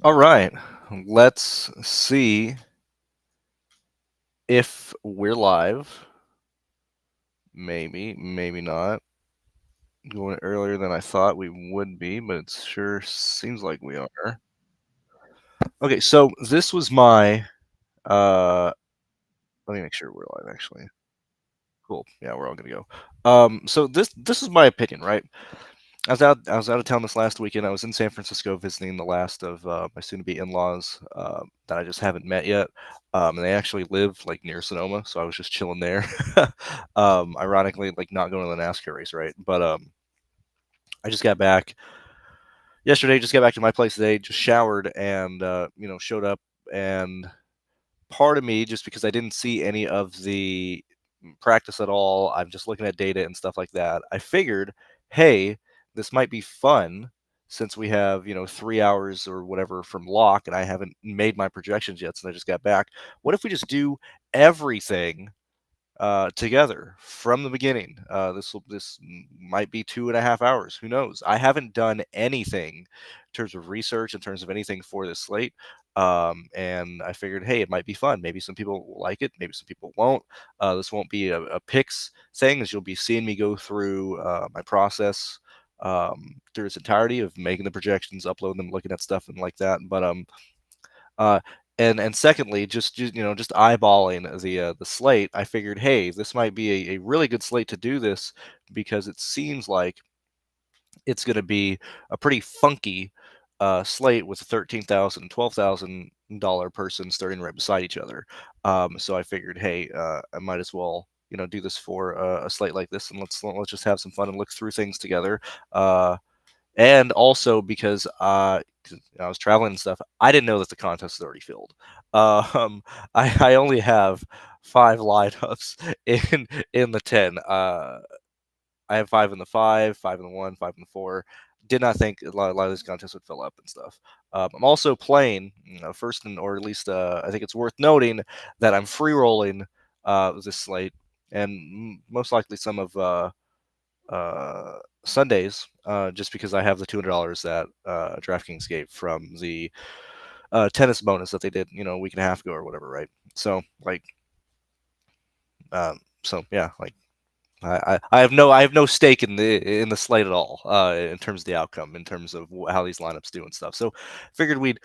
All right, let's see if we're live. Maybe, maybe not. Going earlier than I thought we would be, but it sure seems like we are. Okay, so this was my. Let me make sure we're live. Actually, cool. Yeah, we're all gonna go. So this is my opinion, right? I was out of town this last weekend. I was in San Francisco visiting the last of my soon-to-be in-laws that I just haven't met yet. And they actually live like near Sonoma, so I was just chilling there. Ironically, like not going to the NASCAR race, right? But I just got back yesterday. Just got back to my place today. Just showered and showed up. And part of me, just because I didn't see any of the practice at all, I'm just looking at data and stuff like that. I figured, hey, this might be fun since we have 3 hours or whatever from lock, and I haven't made my projections yet since I just got back. What if we just do everything together from the beginning? This might be 2.5 hours. Who knows? I haven't done anything in terms of research, in terms of anything for this slate. And I figured, hey, it might be fun. Maybe some people will like it. Maybe some people won't. This won't be a picks thing, as you'll be seeing me go through my process through its entirety of making the projections, uploading them, looking at stuff, and like that. But uh, and secondly, just eyeballing the slate, I figured, hey, this might be a really good slate to do this because it seems like it's going to be a pretty funky slate with a $13,000, $12,000 person starting right beside each other. So I figured, hey, I might as well do this for a slate like this, and let's just have some fun and look through things together. And also because 'cause I was traveling and stuff, I didn't know that the contest was already filled. Um, I only have 5 lineups in the 10. I have 5 in the 5, 5 in the 1, 5 in the 4. Did not think a lot of these contests would fill up and stuff. I'm also playing, first, or at least I think it's worth noting that I'm free rolling this slate, and most likely some of Sundays, just because I have the $200 that DraftKings gave from the tennis bonus that they did, a week and a half ago or whatever, right? So like, so yeah, like I have no stake in the slate at all in terms of the outcome, in terms of how these lineups do and stuff. So figured we'd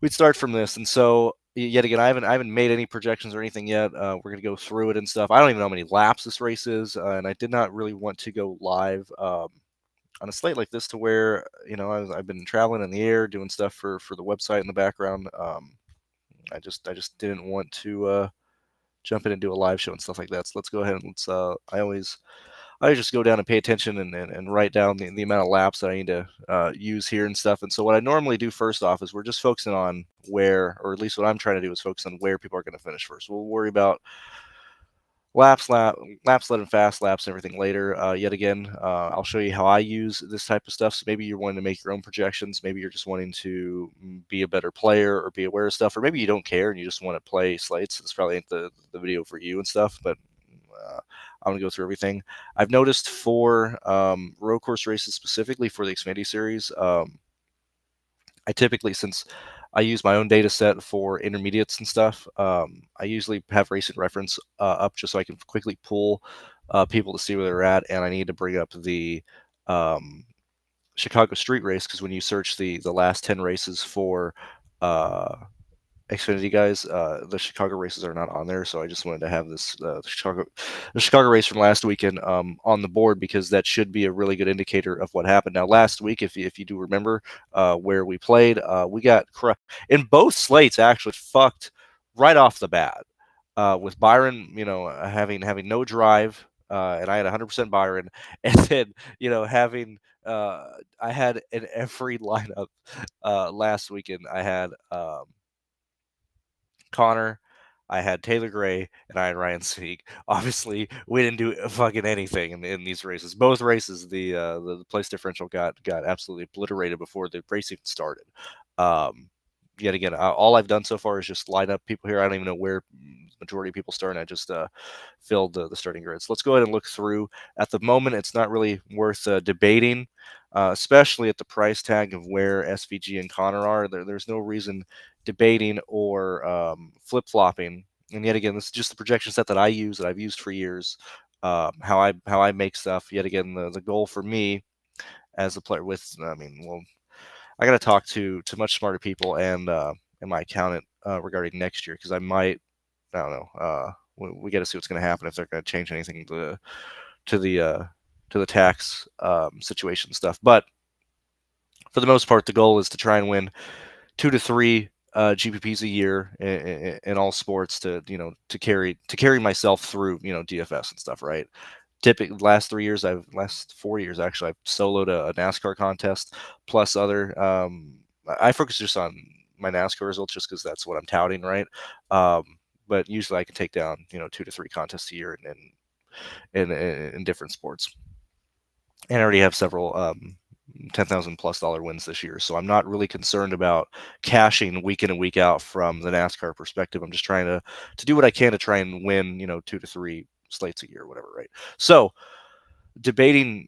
start from this, and so yet again, I haven't made any projections or anything yet. We're gonna go through it and stuff. I don't even know how many laps this race is, and I did not really want to go live on a slate like this to where I've been traveling in the air doing stuff for the website in the background. I just didn't want to jump in and do a live show and stuff like that. So let's go ahead and let's. I just go down and pay attention and write down the amount of laps that I need to use here and stuff. And so what I normally do first off is we're just focusing on where, or at least what I'm trying to do is focus on where people are going to finish first. We'll worry about laps led and fast laps and everything later. Yet again, I'll show you how I use this type of stuff. So maybe you're wanting to make your own projections. Maybe you're just wanting to be a better player or be aware of stuff, or maybe you don't care and you just want to play slates. This probably ain't the video for you and stuff, but I'm gonna go through everything. I've noticed for road course races, specifically for the Xfinity series, I typically, since I use my own data set for intermediates and stuff, I usually have Racing Reference up just so I can quickly pull people to see where they're at. And I need to bring up the um, Chicago Street Race, because when you search the last 10 races for uh, Xfinity guys, the Chicago races are not on there, so I just wanted to have this the Chicago race from last weekend on the board, because that should be a really good indicator of what happened. Now, last week, if you do remember where we played, we got in both slates, actually fucked right off the bat with Byron, having no drive. And I had 100% Byron, and then having I had in every lineup last weekend. I had Connor, I had Taylor Gray, and I had Ryan Sieg. Obviously, we didn't do fucking anything in these races. Both races, the place differential got absolutely obliterated before the race even started. Um, yet again, all I've done so far is just line up people here. I don't even know where the majority of people start, and I just filled the starting grids. Let's go ahead and look through. At the moment, it's not really worth debating, especially at the price tag of where SVG and Connor are. There's no reason debating or flip-flopping. And yet again, this is just the projection set that I use, that I've used for years. How I make stuff. Yet again, the goal for me as a player with, I mean, well, I got to talk to much smarter people and my accountant regarding next year, because I don't know. We got to see what's going to happen, if they're going to change anything to the uh, to the tax situation stuff. But for the most part, the goal is to try and win 2 to 3 GPPs a year in all sports, to carry myself through DFS and stuff, right? Typically, last 4 years actually, I've soloed a NASCAR contest plus other. I focus just on my NASCAR results, just because that's what I'm touting, right? Um, but usually I can take down 2 to 3 contests a year in different sports, and I already have several $10,000+ wins this year. So I'm not really concerned about cashing week in and week out from the NASCAR perspective. I'm just trying to do what I can to try and win 2 to 3 slates a year, whatever, right? So debating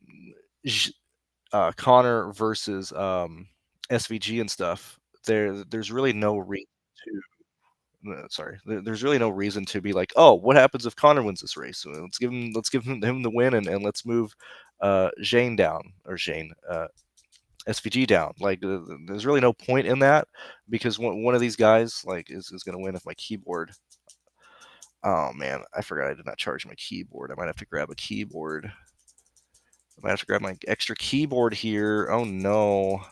Connor versus SVG and stuff, there's really no reason to. Sorry, there's really no reason to be like, oh, what happens if Connor wins this race? Let's give him the win, and let's move Shane down, or Shane SVG down. Like, there's really no point in that, because one of these guys like is going to win. If my keyboard, oh man, I forgot I did not charge my keyboard. I might have to grab a keyboard. I might have to grab my extra keyboard here. Oh no.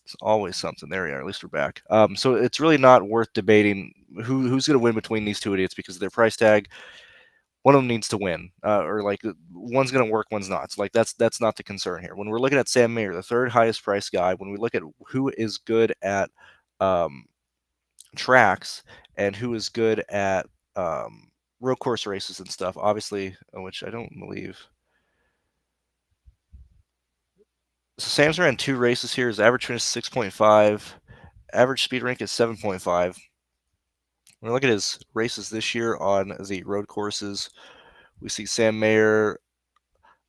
It's always something. There we are. At least we're back. So it's really not worth debating who's going to win between these two idiots, because of their price tag. One of them needs to win, or like one's going to work, one's not. So like that's not the concern here. When we're looking at Sam Mayer, the third highest price guy, when we look at who is good at um, tracks and who is good at road course races and stuff, obviously, which I don't believe. So Sam's ran 2 races here. His average finish is 6.5. Average speed rank is 7.5. When we look at his races this year on the road courses, we see Sam Mayer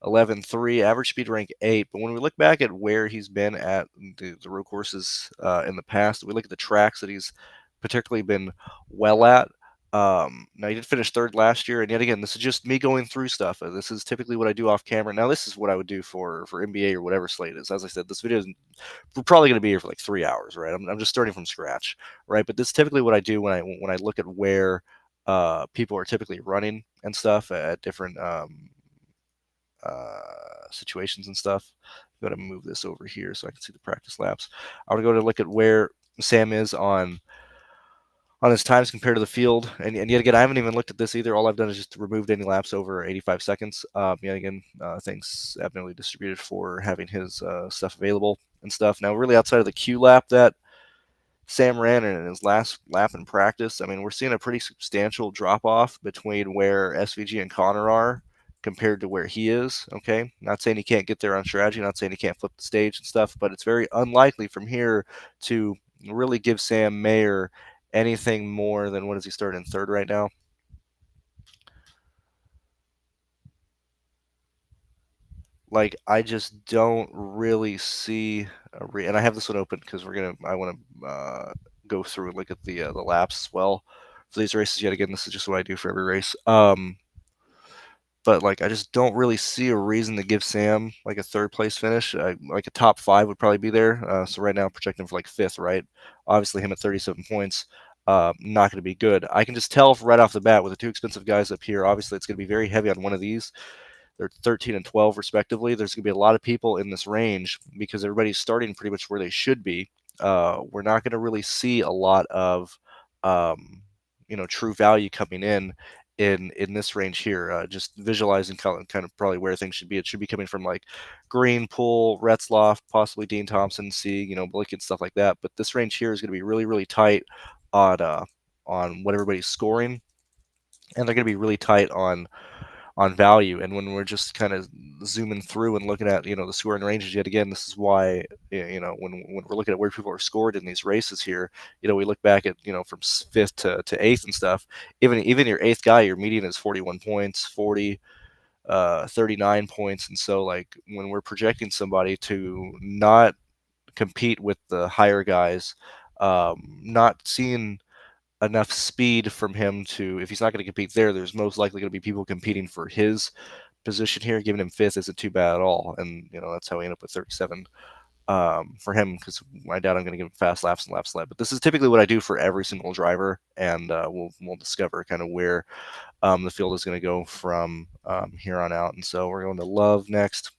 11.3, average speed rank 8. But when we look back at where he's been at the road courses in the past, we look at the tracks that he's particularly been well at. Now, he did finish third last year, and yet again, this is just me going through stuff. This is typically what I do off camera. Now, this is what I would do for NBA or whatever slate is. As I said, this video is, we're probably going to be here for like 3 hours, right? I'm just starting from scratch, right? But this is typically what I do when I look at where people are typically running and stuff at different situations and stuff. I'm going to move this over here so I can see the practice laps. I want to go to look at where Sam is on his times compared to the field. And yet again, I haven't even looked at this either. All I've done is just removed any laps over 85 seconds. Yet again, thanks abnormally distributed for having his stuff available and stuff. Now, really outside of the Q lap that Sam ran in his last lap in practice, I mean, we're seeing a pretty substantial drop off between where SVG and Connor are compared to where he is. Okay, not saying he can't get there on strategy, not saying he can't flip the stage and stuff, but it's very unlikely from here to really give Sam Mayer anything more than, what is he starting in third right now? Like, I just don't really see and I have this one open because I want to go through and look at the laps as well for these races. Yet again, this is just what I do for every race. But like, I just don't really see a reason to give Sam like a third place finish. Like a top 5 would probably be there. So right now I'm projecting for like 5th, right? Obviously him at 37 points, not going to be good. I can just tell right off the bat with the 2 expensive guys up here. Obviously it's going to be very heavy on one of these. They're 13 and 12 respectively. There's going to be a lot of people in this range because everybody's starting pretty much where they should be. We're not going to really see a lot of true value coming in this range here. Just visualizing kind of probably where things should be. It should be coming from like Green, Poole, Retzloff, possibly Dean Thompson, C, Blake and stuff like that. But this range here is going to be really, really tight on what everybody's scoring, and they're going to be really tight on on value. And when we're just kind of zooming through and looking at, the scoring ranges yet again, this is why, when we're looking at where people are scored in these races here, we look back at, from fifth to eighth and stuff. Even your eighth guy, your median is 41 points, 40, 39 points. And so, like, when we're projecting somebody to not compete with the higher guys, not seeing enough speed from him to, if he's not going to compete there's most likely going to be people competing for his position here. Giving him fifth isn't too bad at all, and that's how we end up with 37 for him, because I doubt I'm going to give him fast laps and laps led. But this is typically what I do for every single driver, and we'll discover kind of where the field is going to go from here on out. And so we're going to Love next.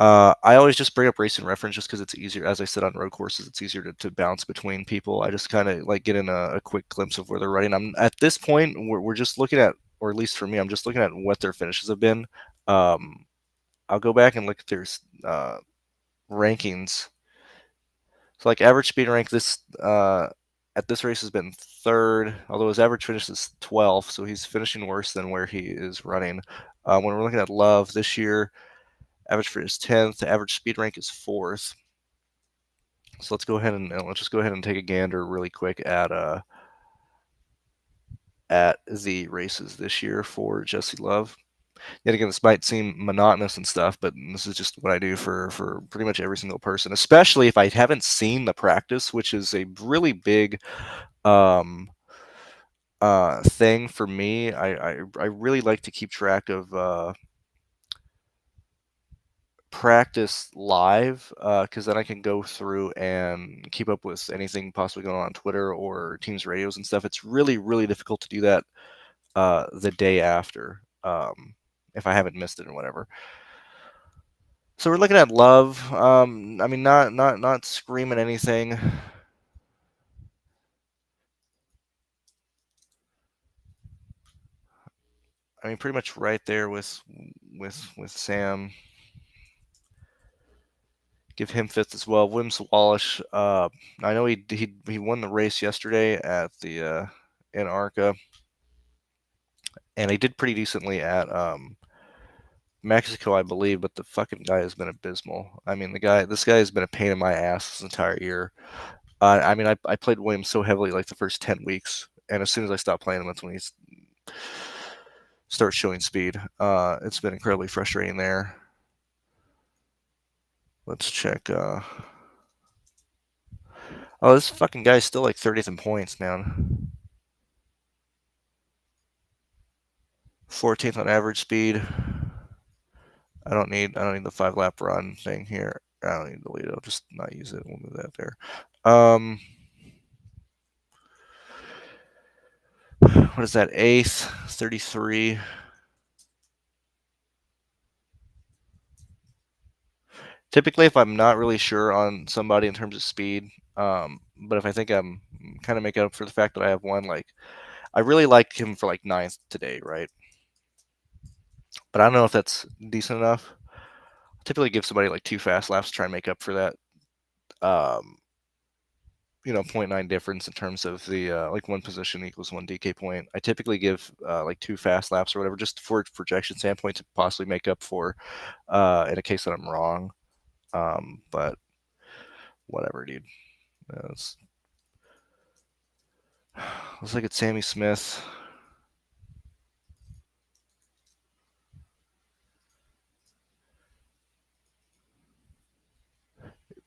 I always just bring up racing reference just because it's easier. As I said, on road courses, it's easier to bounce between people. I just kind of like getting a quick glimpse of where they're running. I'm at this point, we're just looking at, or at least for me, I'm just looking at what their finishes have been. I'll go back and look at their rankings. So, like, average speed rank this at this race has been third, although his average finish is 12th, so he's finishing worse than where he is running. When we're looking at Love this year, average finish is 10th, average speed rank is 4th. So let's go ahead and let's just go ahead and take a gander really quick at the races this year for Jesse Love. Yet again, this might seem monotonous and stuff, but this is just what I do for pretty much every single person, especially if I haven't seen the practice, which is a really big thing for me. I really like to keep track of practice live, because then I can go through and keep up with anything possibly going on Twitter or teams radios and stuff. It's really, really difficult to do that the day after, if I haven't missed it or whatever. So we're looking at Love. I mean, not screaming anything. I mean, pretty much right there with Sam. Give him fifth as well. Williams Wallace. I know he won the race yesterday at the in ARCA, and he did pretty decently at Mexico, I believe. But the fucking guy has been abysmal. I mean, this guy has been a pain in my ass this entire year. I mean, I played Williams so heavily like the first 10 weeks, and as soon as I stopped playing him, that's when he starts showing speed. It's been incredibly frustrating there. Let's check. Oh, this fucking guy's still like 30th in points, man. 14th on average speed. I don't need the 5-lap run thing here. I don't need to delete it. I'll just not use it. We'll move that there. What is that? 8th, 33. Typically, if I'm not really sure on somebody in terms of speed, but if I think I'm kind of making up for the fact that I have one, like, I really like him for like 9th today, right? But I don't know if that's decent enough. I typically give somebody like 2 fast laps to try and make up for that. 0.9 difference in terms of the like 1 position equals 1 DK point. I typically give like 2 fast laps or whatever, just for projection standpoint, to possibly make up for in a case that I'm wrong. But whatever, dude. Let's look at Sammy Smith.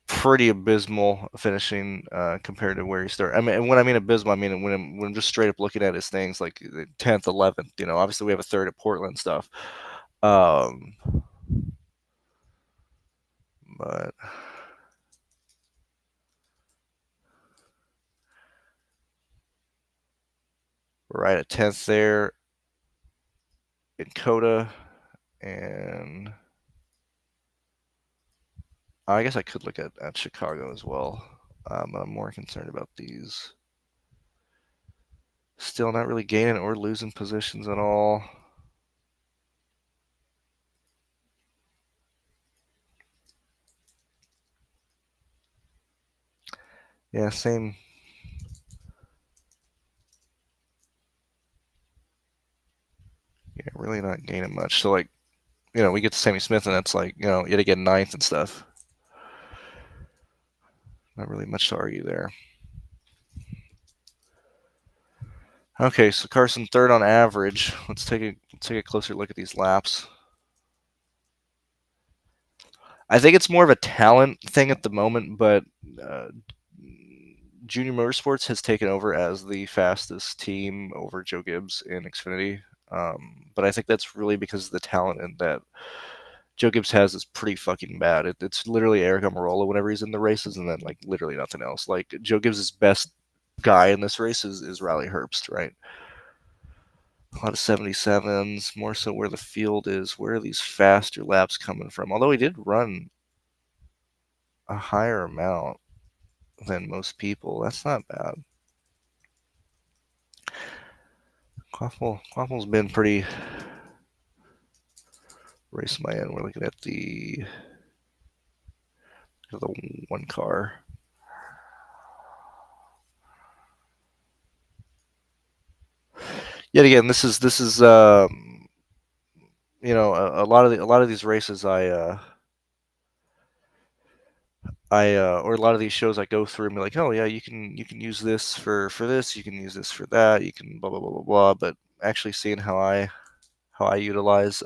Pretty abysmal finishing compared to where he started. I mean, and when I mean abysmal, I mean when I'm just straight up looking at his things, like 10th, 11th. Obviously we have a third at Portland stuff, but we're right at 10th there in Coda, and I guess I could look at Chicago as well, but I'm more concerned about these. Still not really gaining or losing positions at all. Yeah, same. gaining much. So like, we get to Sammy Smith, and that's like, yet again ninth and stuff. Not really much to argue there. Okay, so Carson third on average. Let's take a closer look at these laps. I think it's more of a talent thing at the moment, but Junior Motorsports has taken over as the fastest team over Joe Gibbs in Xfinity. But I think that's really because the talent and that Joe Gibbs has is pretty fucking bad. It's literally Eric Almirola whenever he's in the races, and then like literally nothing else. Like Joe Gibbs' best guy in this race is Riley Herbst, right? A lot of 77s, more so where the field is. Where are these faster laps coming from? Although he did run a higher amount than most people. That's not bad. Quaffle's been pretty race my end. We're looking at the one car. Yet again, this is a lot of these races or a lot of these shows I go through and be like, oh yeah, you can use this for this, you can use this for that, you can blah blah blah blah blah. But actually seeing how I utilize,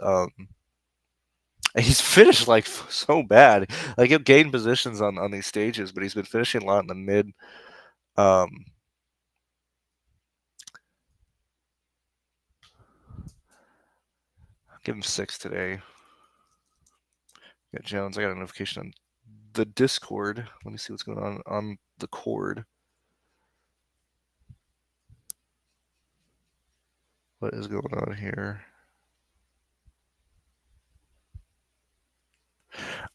he's finished like so bad. Like he'll gain positions on these stages, but he's been finishing a lot in the mid. Give him 6 today. Got Jones. I got a notification on the Discord. Let me see what's going on the cord. What is going on here?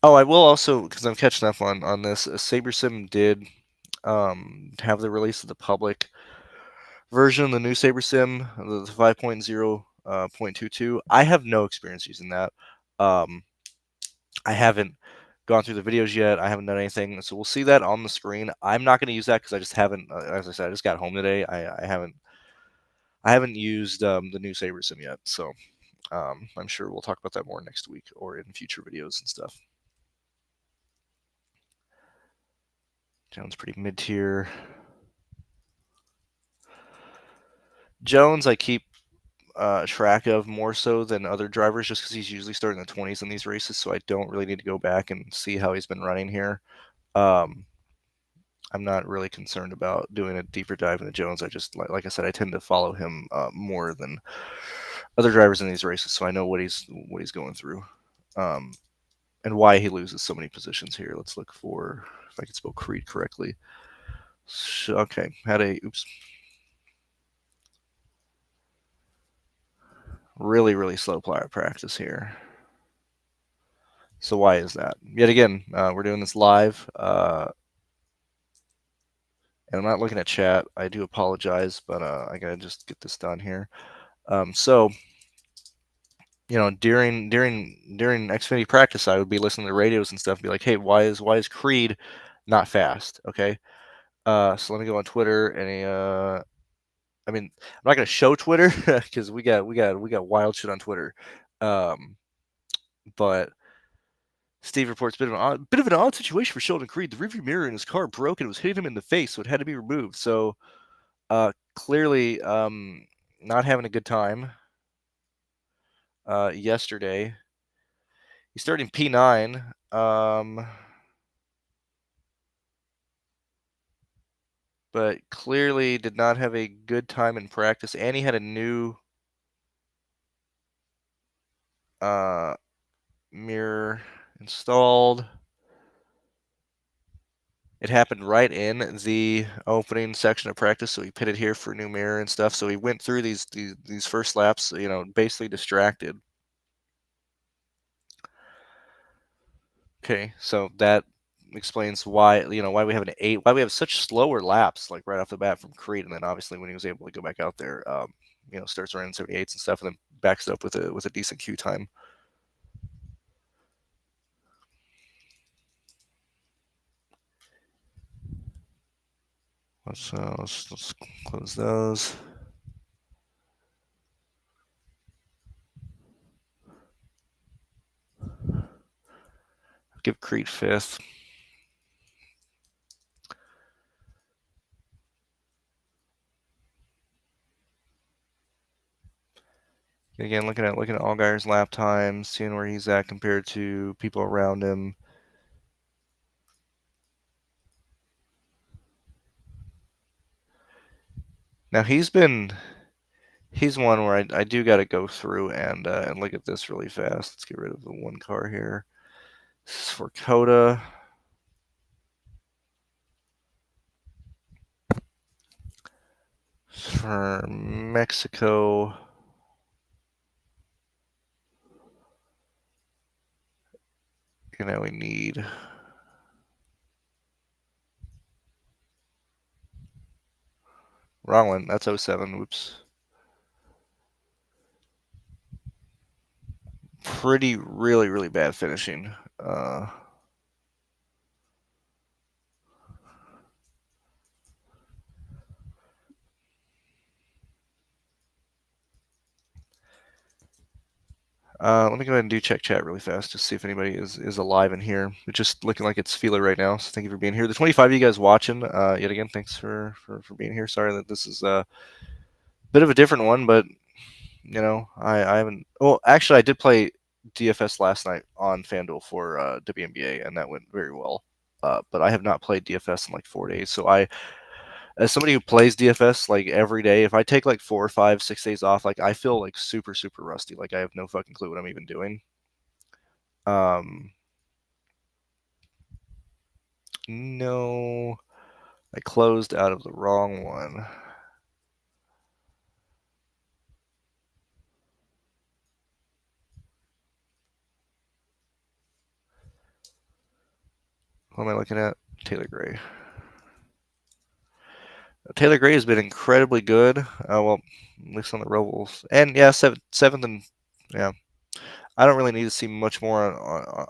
Oh, I will also, because I'm catching up on this. SaberSim did have the release of the public version of the new SaberSim, the 5.0.22. I have no experience using that. I haven't gone through the videos yet. I haven't done anything, so we'll see that on the screen. I'm not going to use that because I just haven't. As I said, I just got home today. I haven't used the new SaberSim yet, so I'm sure we'll talk about that more next week or in future videos and stuff. Jones pretty mid tier. Jones, I keep track of more so than other drivers just because he's usually starting in the 20s in these races, so I don't really need to go back and see how he's been running here. I'm not really concerned about doing a deeper dive into Jones. I just, like I said, I tend to follow him more than other drivers in these races, so I know what he's going through, and why he loses so many positions here. Let's look for if I can spell Creed correctly. So, okay, really slow practice here. So why is that? Yet again, we're doing this live, and I'm not looking at chat. I do apologize, but I gotta just get this done here. So during Xfinity practice, I would be listening to radios and stuff, and be like, hey, why is Creed not fast? Okay, so let me go on Twitter, and I mean, I'm not gonna show Twitter because we got wild shit on Twitter, but Steve reports bit of an odd situation for Sheldon Creed. The rearview mirror in his car broke and it was hitting him in the face, so it had to be removed. So clearly not having a good time yesterday. He started in P9. But clearly did not have a good time in practice, and he had a new mirror installed. It happened right in the opening section of practice, so he pitted here for a new mirror and stuff. So he went through these first laps, basically distracted. Okay, so that explains why why we have why we have such slower laps like right off the bat from Creed, and then obviously when he was able to go back out there, starts running 78s and stuff, and then backs it up with a decent Q time. Let's close those. Give Creed 5th. Again, looking at Allgaier's lap times, seeing where he's at compared to people around him. Now he's one where I do got to go through and look at this really fast. Let's get rid of the one car here. This is for Coda. For Mexico. You know, we need wrong one. That's 07. Whoops. Really bad finishing. Let me go ahead and do check chat really fast, just see if anybody is alive in here. It's just looking like it's Feeler right now, so thank you for being here. The 25 of you guys watching, yet again, thanks for being here. Sorry that this is a bit of a different one, but you know, I haven't. Well, actually, I did play DFS last night on FanDuel for WNBA, and that went very well. But I have not played DFS in like 4 days, so as somebody who plays DFS like every day, if I take like 4 or 5, 6 days off, like I feel like super rusty. Like I have no fucking clue what I'm even doing. No, I closed out of the wrong one. What am I looking at? Taylor Gray. Taylor Gray has been incredibly good. Well, at least on the Rebels, and yeah, seventh, and yeah. I don't really need to see much more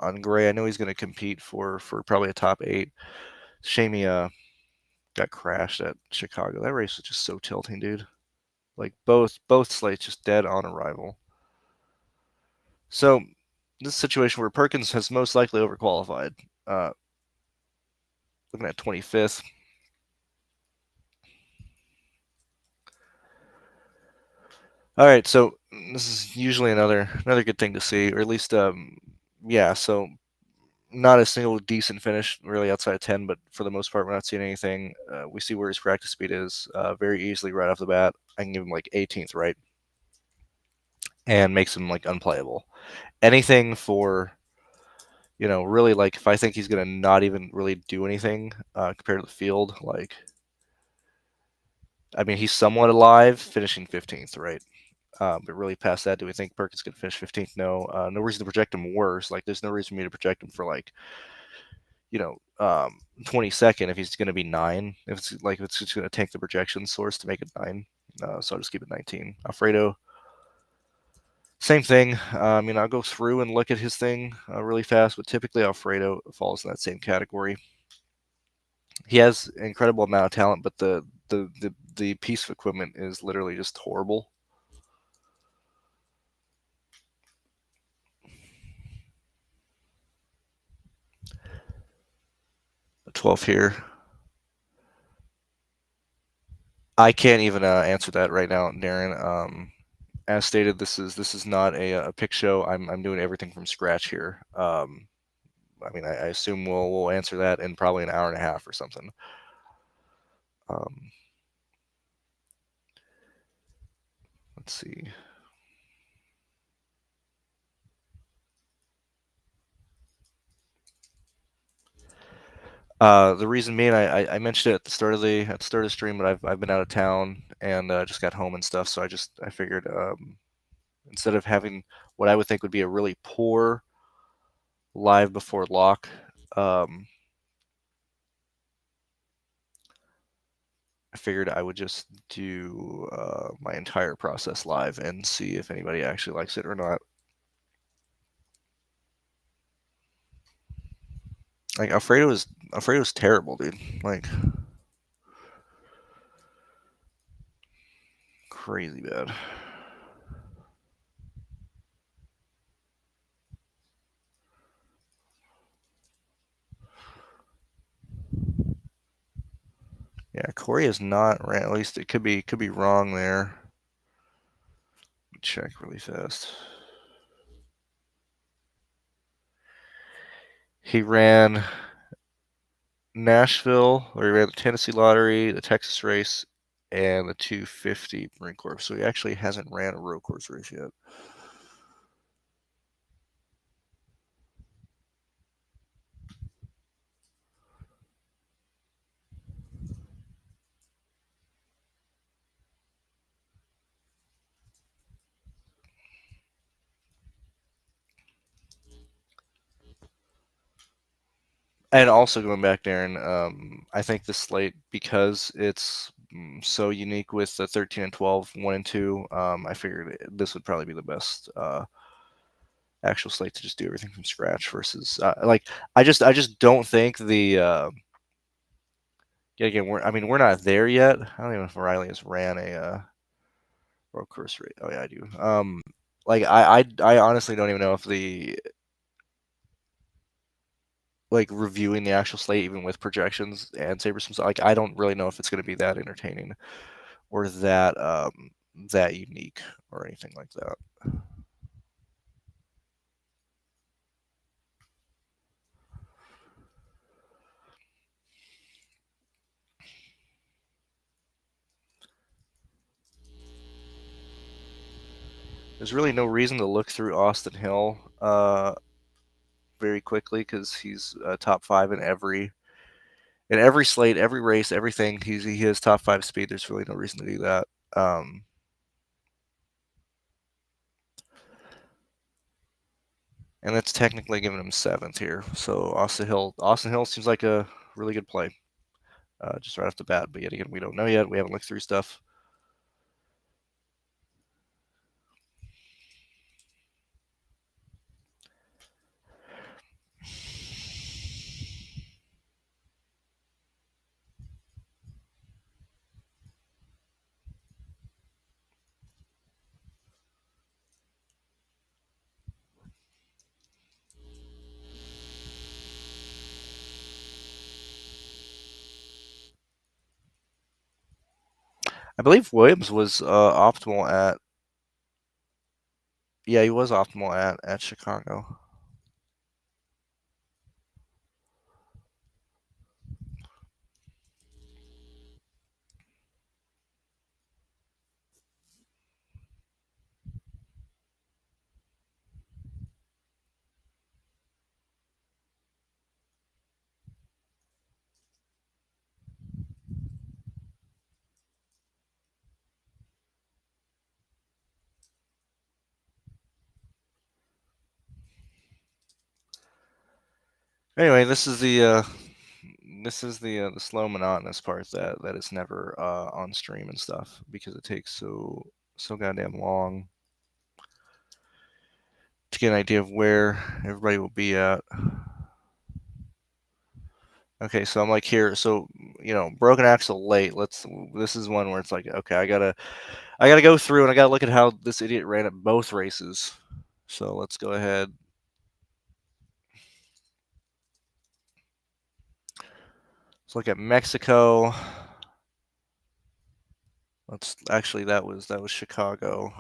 on Gray. I know he's going to compete for probably a top 8. Shame he got crashed at Chicago. That race was just so tilting, dude. Like both slates just dead on arrival. So this situation where Perkins has most likely overqualified. Looking at 25th. All right, so this is usually another good thing to see, or at least yeah. So not a single decent finish really outside of 10, but for the most part, we're not seeing anything. We see where his practice speed is very easily right off the bat. I can give him like 18th, right? And makes him like unplayable. Anything for, you know, really like if I think he's going to not even really do anything compared to the field, like, I mean, he's somewhat alive, finishing 15th, right? But really past that, do we think Perkins could finish 15th? No. No reason to project him worse. Like, there's no reason for me to project him for like, you know, 22nd if he's going to be 9. If it's just going to tank the projection source to make it 9. So I'll just keep it 19. Alfredo, same thing. I mean, I'll go through and look at his thing really fast, but typically Alfredo falls in that same category. He has an incredible amount of talent, but the piece of equipment is literally just horrible. 12 here. I can't even answer that right now, Darren. As stated, this is not a pick show. I'm doing everything from scratch here. I mean, I assume we'll answer that in probably an hour and a half or something. Let's see. The reason being, I mentioned it at the start of the stream, but I've been out of town and just got home and stuff. So I figured instead of having what I would think would be a really poor live before lock, I figured I would just do my entire process live and see if anybody actually likes it or not. Like Alfredo's terrible, dude. Like crazy bad. Corey is not ran. At least it could be wrong there. Let me check really fast. He ran Nashville, or he ran the Tennessee Lottery, the Texas race, and the 250 Marine Corps. So he actually hasn't ran a road course race yet. And also going back, Darren, I think the slate, because it's so unique with the 13 and 12, 1 and 2, I figured this would probably be the best actual slate to just do everything from scratch versus like I just don't think the yeah, again, we're not there yet. I don't even know if Riley has ran a road course rate. Oh yeah, I do. Like I honestly don't even know if the like reviewing the actual slate, even with projections and Sabres, like I don't really know if it's going to be that entertaining or that unique or anything like that. There's really no reason to look through Austin Hill very quickly because he's top five in every slate, every race, everything. He has top five speed. There's really no reason to do that. Um, and that's technically giving him seventh here. So Austin Hill seems like a really good play, just right off the bat. But yet again, we don't know yet. We haven't looked through stuff. I believe Williams was optimal at. Yeah, he was optimal at Chicago. Anyway, this is the slow monotonous part that is never on stream and stuff because it takes so goddamn long to get an idea of where everybody will be at. Okay, so I'm like here, so broken axle late. This is one where it's like, okay, I gotta go through and I gotta look at how this idiot ran at both races. So let's go ahead. Let's look at Mexico. Let's actually that was Chicago.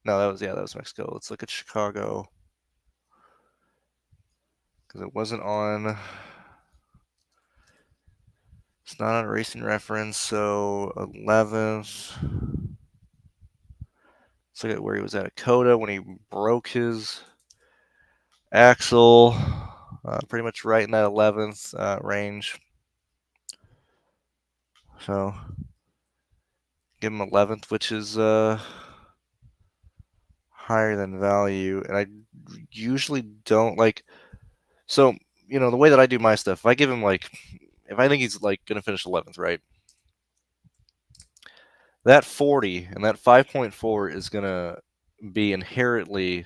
No, that was Mexico. Let's look at Chicago because it wasn't on. It's not on Racing Reference, so 11th. Let's look at where he was at Coda when he broke his axle. Pretty much right in that 11th range. So give him 11th, which is higher than value. And I usually don't like. So the way that I do my stuff, if I give him if I think he's gonna finish 11th, right? That 40 and that 5.4 is gonna be inherently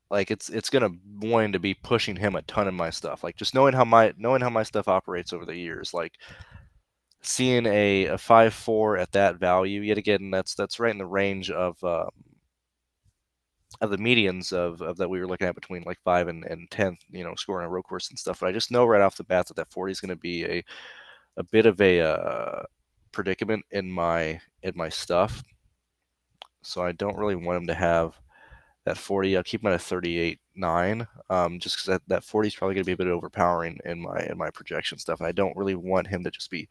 it's gonna going to be pushing him a ton of my stuff. Like just knowing how my stuff operates over the years, like seeing a 5.4 at that value yet again, that's right in the range of the medians of that we were looking at between like 5 and 10th, scoring a road course and stuff. But I just know right off the bat that 40 is going to be a bit of a predicament in my stuff. So I don't really want him to have that 40. I'll keep him at a 38.9, just because that 40 is probably going to be a bit overpowering in my projection stuff. And I don't really want him to just be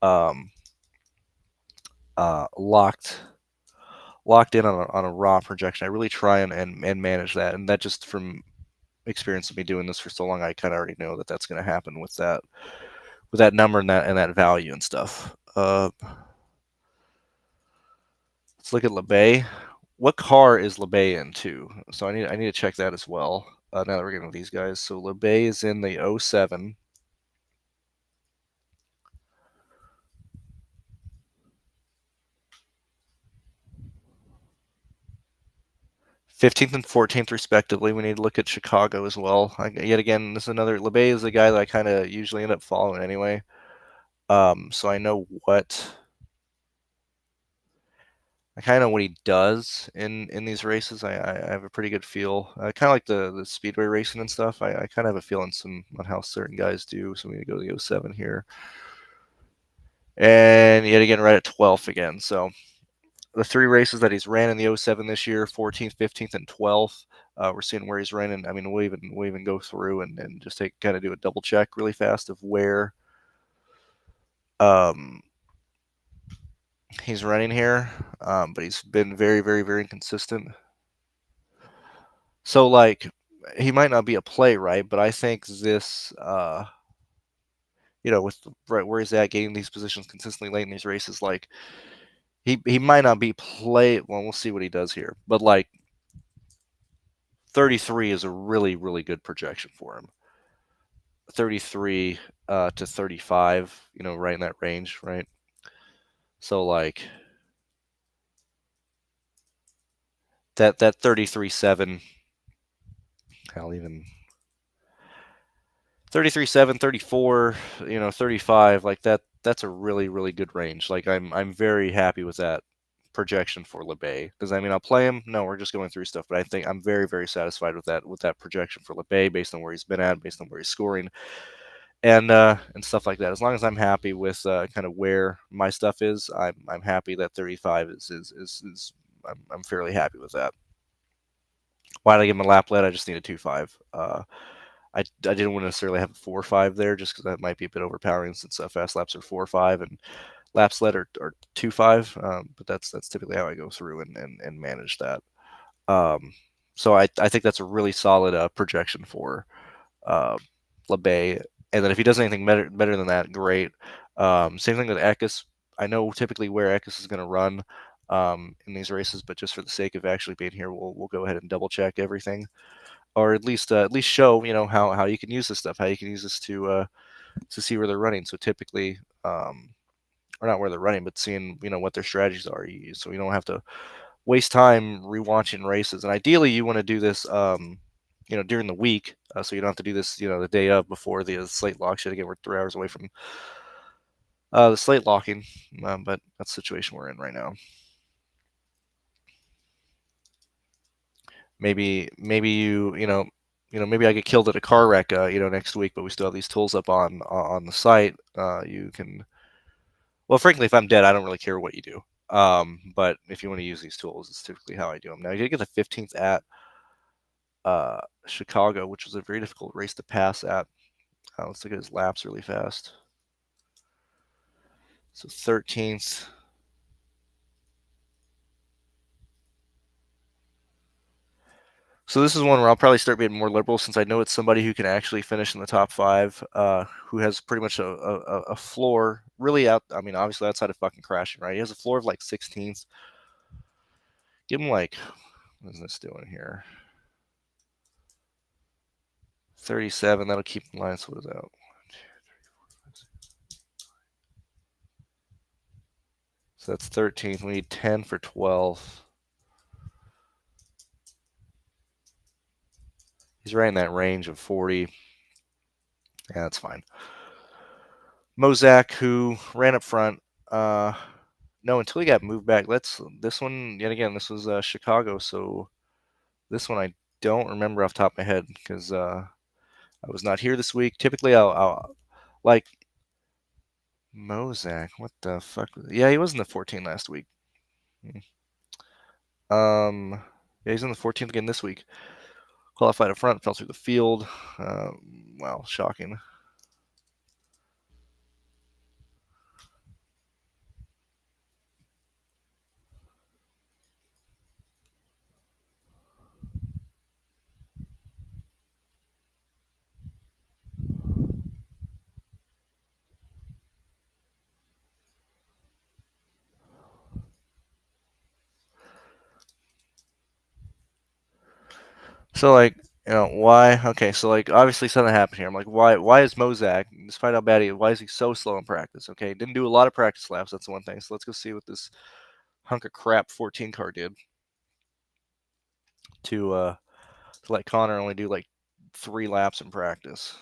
um, locked in on a raw projection. I really try and manage that, and that just from experience of me doing this for so long, I kind of already know that that's going to happen with that number and that value and stuff. Let's look at LeBay. What car is LeBay in too? So I need to check that as well. Now that we're getting to these guys, so LeBay is in the 07. 15th and 14th respectively. We need to look at Chicago as well. Yet again, this is another LeBay is a guy that I kind of usually end up following anyway. So I know what I kind of know what he does in these races. I have a pretty good feel. Kind of like the speedway racing and stuff. I kind of have a feel on how certain guys do. So we need to go to the 07 here, and yet again right at 12th again. So the three races that he's ran in the 07 this year, 14th, 15th, and 12th. We're seeing where he's running. I mean, we'll even go through and just kind of do a double check really fast of where um, he's running here. But he's been very, very, very inconsistent. So like he might not be a play, right? But I think this with right where he's at, getting these positions consistently late in these races, like he might not be play. Well, we'll see what he does here. But like 33 is a really, really good projection for him. 33 to 35, right in that range, right? So like that 33.7, I'll even 33.7, 34, 35, like that's a really, really good range. Like I'm very happy with that projection for LeBay. Does that mean I'll play him? No, we're just going through stuff, but I think I'm very, very satisfied with that projection for LeBay based on where he's been at, based on where he's scoring, and stuff like that. As long as I'm happy with kind of where my stuff is, I'm happy that 35 is I'm fairly happy with that. Why did I give him a lap lead? I just need a 2.5. I didn't want to necessarily have a 4.5 there just because that might be a bit overpowering since fast laps are 4.5 and laps led are 2.5. But that's typically how I go through and manage that. So I think that's a really solid projection for uh, LeBay. And then if he does anything better than that, great. Same thing with Eckes. I know typically where Eckes is going to run in these races, but just for the sake of actually being here, we'll go ahead and double check everything, or at least show how you can use this stuff, how you can use this to see where they're running. So typically, or not where they're running, but seeing what their strategies are. So you don't have to waste time rewatching races. And ideally, you want to do this during the week, so you don't have to do this the day of before the slate lock. Shit, again, we're 3 hours away from the slate locking, but that's the situation we're in right now. Maybe maybe I get killed at a car wreck next week, but we still have these tools up on the site. You can, well, frankly, if I'm dead, I don't really care what you do. But if you want to use these tools, it's typically how I do them. Now you get the 15th at Chicago, which was a very difficult race to pass at. Let's look at his laps really fast. So 13th. So this is one where I'll probably start being more liberal since I know it's somebody who can actually finish in the top 5, who has pretty much a floor really out. I mean, obviously outside of fucking crashing, right? He has a floor of like 16th. Give him like, what is this doing here? 37. That'll keep the line. So what is that? So that's 13th. We need 10 for 12. He's right in that range of 40. Yeah, that's fine. Mozak, who ran up front. No, until he got moved back. This one, yet again, this was Chicago. So This one I don't remember off the top of my head because I was not here this week. Typically, I'll like Mozak. What the fuck? Yeah, he was in the 14 last week. Yeah, he's in the 14th again this week. Qualified up front, fell through the field. Wow, shocking. So like, why? Okay, so like obviously something happened here. I'm like, why is Mozak, despite how bad why is he so slow in practice? Okay, didn't do a lot of practice laps. That's one thing. So let's go see what this hunk of crap 14 car did to let Connor only do like 3 laps in practice.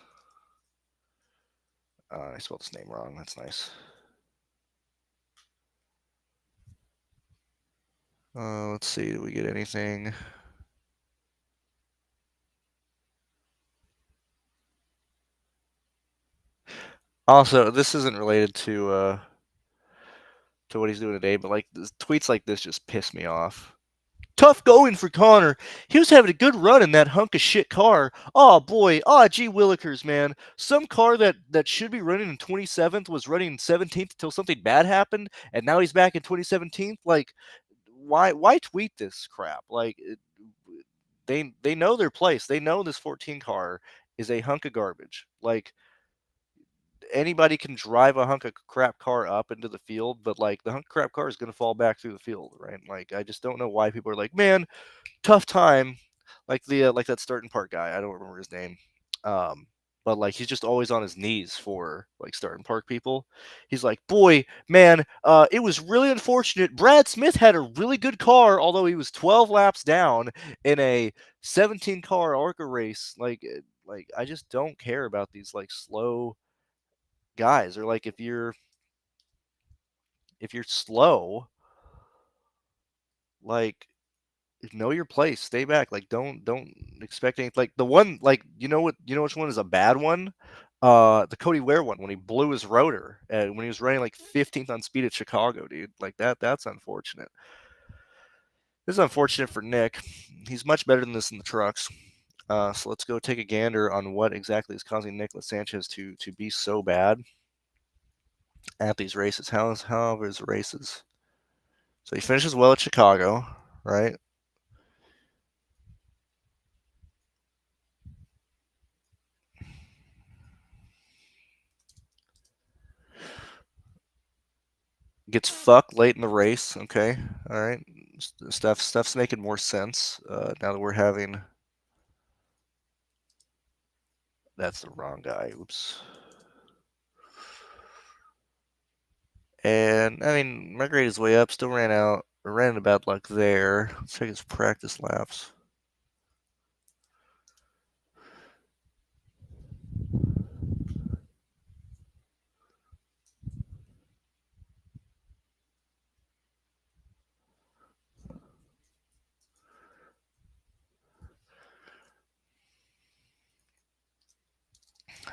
I spelled his name wrong. That's nice. Let's see. Did we get anything? Also, this isn't related to what he's doing today, but like tweets like this just piss me off. Tough going for Connor. He was having a good run in that hunk of shit car. Oh boy, gee willikers, man. Some car that should be running in 27th was running in 17th until something bad happened, and now he's back in 2017th. Like, why tweet this crap? Like, they know their place. They know this 14 car is a hunk of garbage. Like, anybody can drive a hunk of crap car up into the field, but like the hunk of crap car is going to fall back through the field, right? Like, I just don't know why people are like, man, tough time. Like like that starting part guy, I don't remember his name. Um, but like he's just always on his knees for like starting park people. He's like, boy, man, it was really unfortunate. Brad Smith had a really good car, although he was 12 laps down in a 17 car ARCA race. Like I just don't care about these like slow guys. Or like if you're slow, like know your place, stay back. Like don't expect anything. Like the one, like which one is a bad one? The Cody Ware one when he blew his rotor and when he was running like 15th on speed at Chicago, dude. Like that's unfortunate. This is unfortunate for Nick. He's much better than this in the trucks. So let's go take a gander on what exactly is causing Nicholas Sanchez to be so bad at these races. How are his races? So he finishes well at Chicago, right? Gets fucked late in the race. Okay, all right. Stuff's making more sense now that we're having. That's the wrong guy. Oops. And I mean, Marguerite is way up. Still ran a bad luck there. Let's check his practice laps.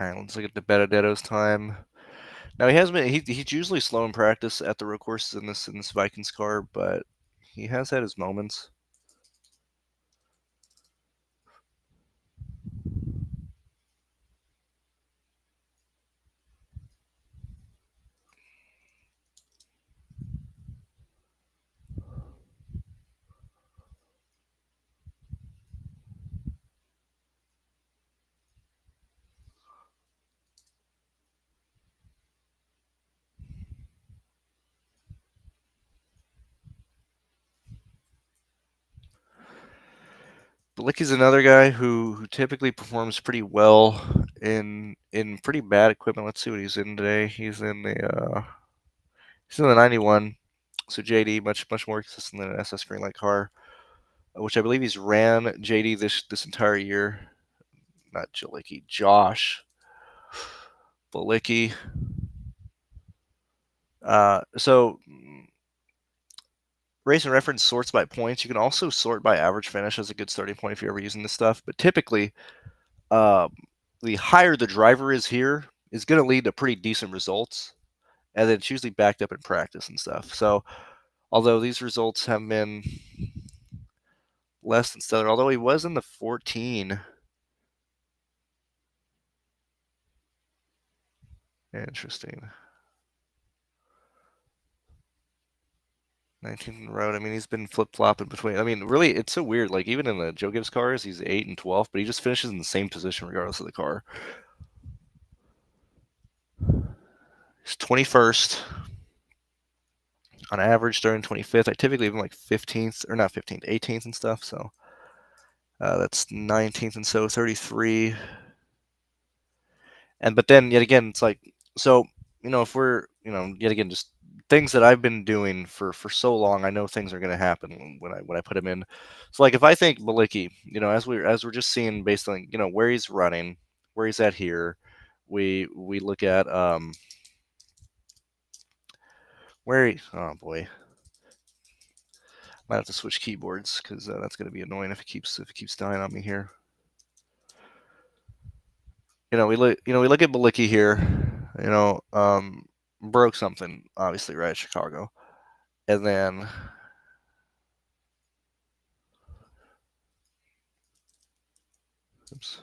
All right, let's look at the Benedetto's time. Now he has been he's usually slow in practice at the road courses in this Vikings car, but he has had his moments. Blicky's another guy who typically performs pretty well in pretty bad equipment. Let's see what he's in today. He's in the 91. So JD much more consistent than an SS Greenlight car, which I believe he's ran JD this entire year. Not Jalicki, Josh Balicki. So Racing Reference sorts by points. You can also sort by average finish as a good starting point if you're ever using this stuff. But typically, the higher the driver is here is going to lead to pretty decent results, and then it's usually backed up in practice and stuff. So, although these results have been less than stellar, although he was in the 14. Interesting. 19 road. I mean, he's been flip flopping between. I mean, really, it's so weird. Like even in the Joe Gibbs cars, he's 8 and 12, but he just finishes in the same position regardless of the car. He's 21st on average, during 25th. I typically even like 15th or not 15th, 18th and stuff. So that's 19th and so 33. And but then yet again, it's like so if we're yet again just things that I've been doing for so long, I know things are going to happen when I put him in. So like if I think Malicki, as we're just seeing based on where he's running, where he's at here, we look at where he, oh boy, might have to switch keyboards because that's going to be annoying if it keeps dying on me here. We look at Malicki here. Broke something obviously right at Chicago, and then oops.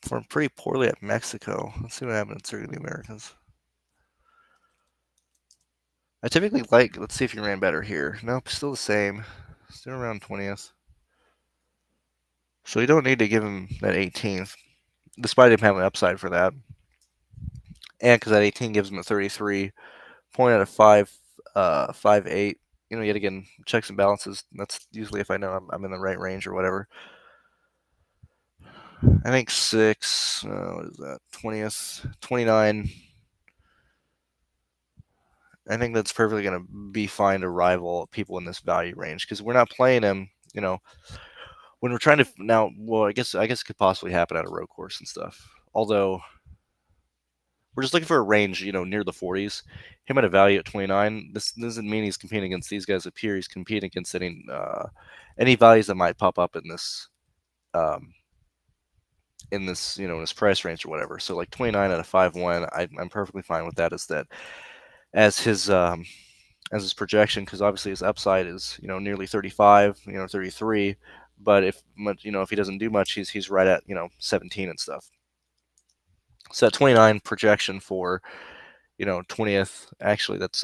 Performed pretty poorly at Mexico. Let's see what happened in Circuit of the Americas. I typically let's see if he ran better here. Nope, still the same. Still around 20th. So you don't need to give him that 18th, despite him having upside for that. And because that 18 gives him a 33 point out of 5.8. Yet again, checks and balances. That's usually if I know I'm in the right range or whatever. I think 6, what is that, 20th, 29. I think that's perfectly going to be fine to rival people in this value range because we're not playing him, when we're trying to now. Well, I guess it could possibly happen at a road course and stuff. Although we're just looking for a range, near the 40s. Him at a value at 29. This doesn't mean he's competing against these guys up here. He's competing against any values that might pop up in this in this price range or whatever. So like 29 at a 5.1, I'm perfectly fine with that. As his projection, because obviously his upside is nearly 35, 33. But if he doesn't do much, he's right at 17 and stuff. So that 29 projection for 20th. Actually, that's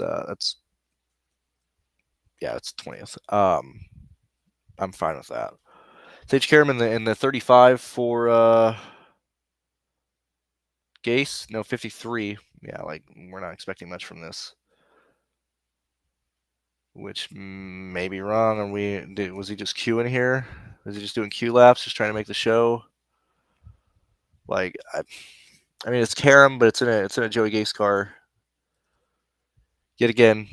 yeah, it's 20th. I'm fine with that. Sage Karam in the 35 for Gase. No, 53. Yeah, like we're not expecting much from this. Which may be wrong. Was he just queuing here? Was he just doing Q laps, just trying to make the show? Like, I mean, it's Karam, but it's in a Joey Gase car. Yet again,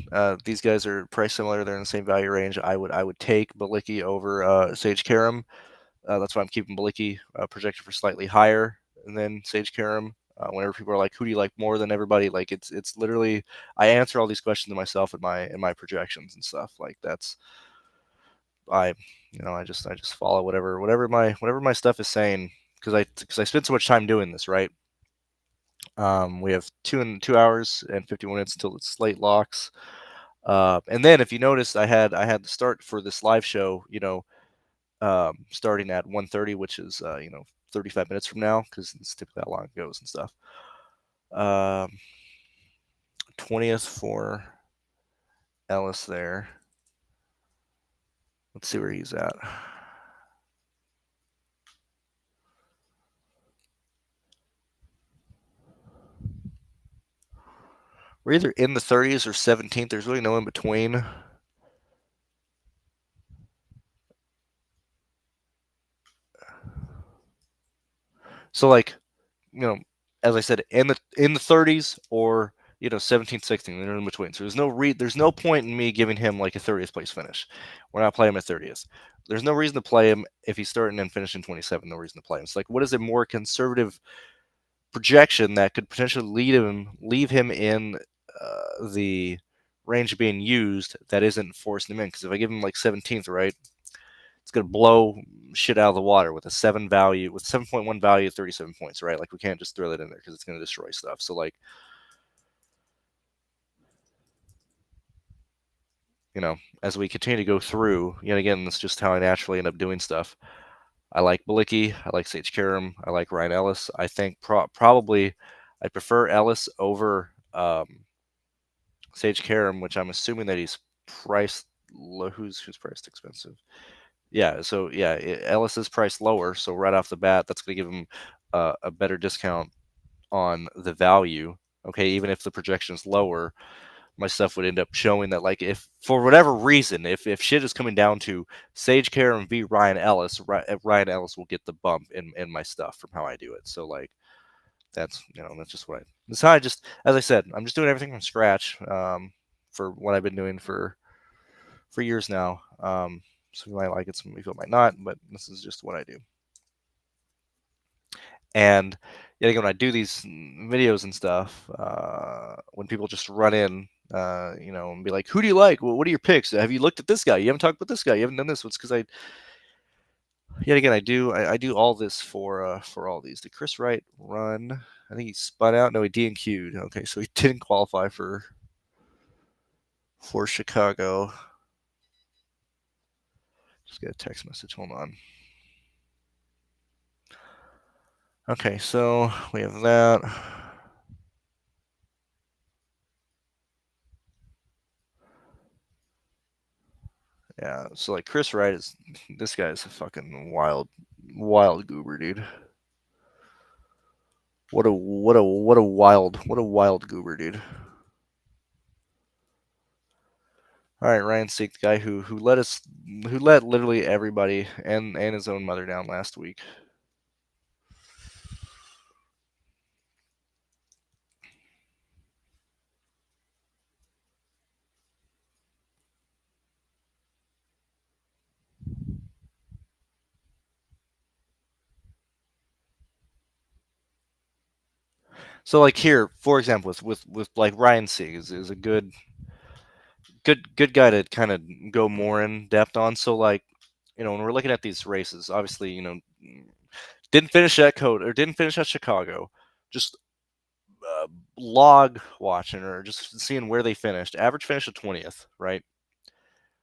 these guys are price similar. They're in the same value range. I would take Balicki over Sage Karam. That's why I'm keeping Balicki projected for slightly higher than Sage Karam. Whenever people are like, "Who do you like more than everybody?" Like it's literally, I answer all these questions to myself in my projections and stuff. Like that's I just follow whatever my stuff is saying because I spend so much time doing this, right? We have 2 hours and 50 minutes until the slate locks. And then if you notice, I had the start for this live show, starting at 1:30, which is 35 minutes from now because it's typically how long it goes and stuff. 20th for Ellis there. Let's see where he's at. We're either in the 30s or 17th. There's really no in between. So like, as I said, in the 30s or 17th, 16th, they're in between. So there's no point in me giving him like a 30th place finish. We're not playing him at 30th. There's no reason to play him if he's starting and finishing 27. No reason to play him. It's like, what is a more conservative projection that could potentially leave him in the range of being used that isn't forcing him in. Because if I give him like 17th, right, it's gonna blow shit out of the water with a 7.1 value, 37 points, right? Like we can't just throw that in there because it's gonna destroy stuff. So like, as we continue to go through, yet again, that's just how I naturally end up doing stuff. I like Balicki. I like Sage Karam. I like Ryan Ellis. I think probably I prefer Ellis over Sage Karam, which I'm assuming that he's priced low. Who's priced expensive? Yeah, so yeah, Ellis is priced lower, so right off the bat, that's going to give him a better discount on the value. Okay, even if the projection is lower, my stuff would end up showing that, like, if for whatever reason, if shit is coming down to Sage Karam v Ryan Ellis, Ryan Ellis will get the bump in my stuff from how I do it. So like that's just what that's how I just, as I said, I'm just doing everything from scratch for what I've been doing for years now. Some people might like it, some people might not, but this is just what I do. And yet again, when I do these videos and stuff, when people just run in, and be like, "Who do you like? Well, what are your picks? Have you looked at this guy? You haven't talked about this guy. You haven't done this." It's because yet again, I do all this for all these. Did Chris Wright run? I think he spun out. No, he DNQ'd. Okay, so he didn't qualify for Chicago. Just get a text message. Hold on. Okay, so we have that. Yeah, so like Chris Wright this guy is a fucking wild goober, dude. What a wild goober, dude. All right, Ryan Seek, the guy who let literally everybody and his own mother down last week. So like here, for example, with like Ryan Sieg is a good guy to kind of go more in depth on. So like, when we're looking at these races, obviously, didn't finish at Code or didn't finish at Chicago, just log watching or just seeing where they finished. Average finish of 20th, right?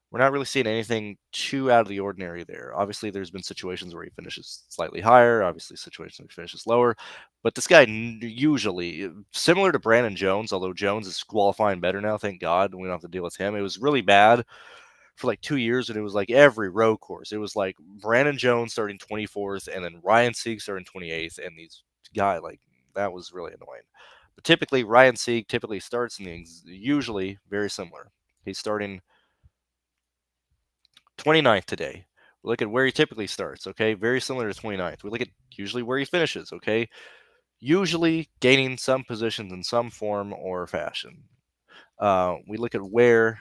We're not really seeing anything too out of the ordinary there. Obviously, there's been situations where he finishes slightly higher, obviously, situations where he finishes lower. But this guy usually, similar to Brandon Jones, although Jones is qualifying better now, thank God. We don't have to deal with him. It was really bad for like 2 years, and it was like every road course. It was like Brandon Jones starting 24th, and then Ryan Sieg starting 28th, and these guy, like, that was really annoying. But typically, Ryan Sieg typically starts in usually very similar. He's starting 29th today. We look at where he typically starts, okay? Very similar to 29th. We look at usually where he finishes, okay? Usually gaining some positions in some form or fashion. We look at where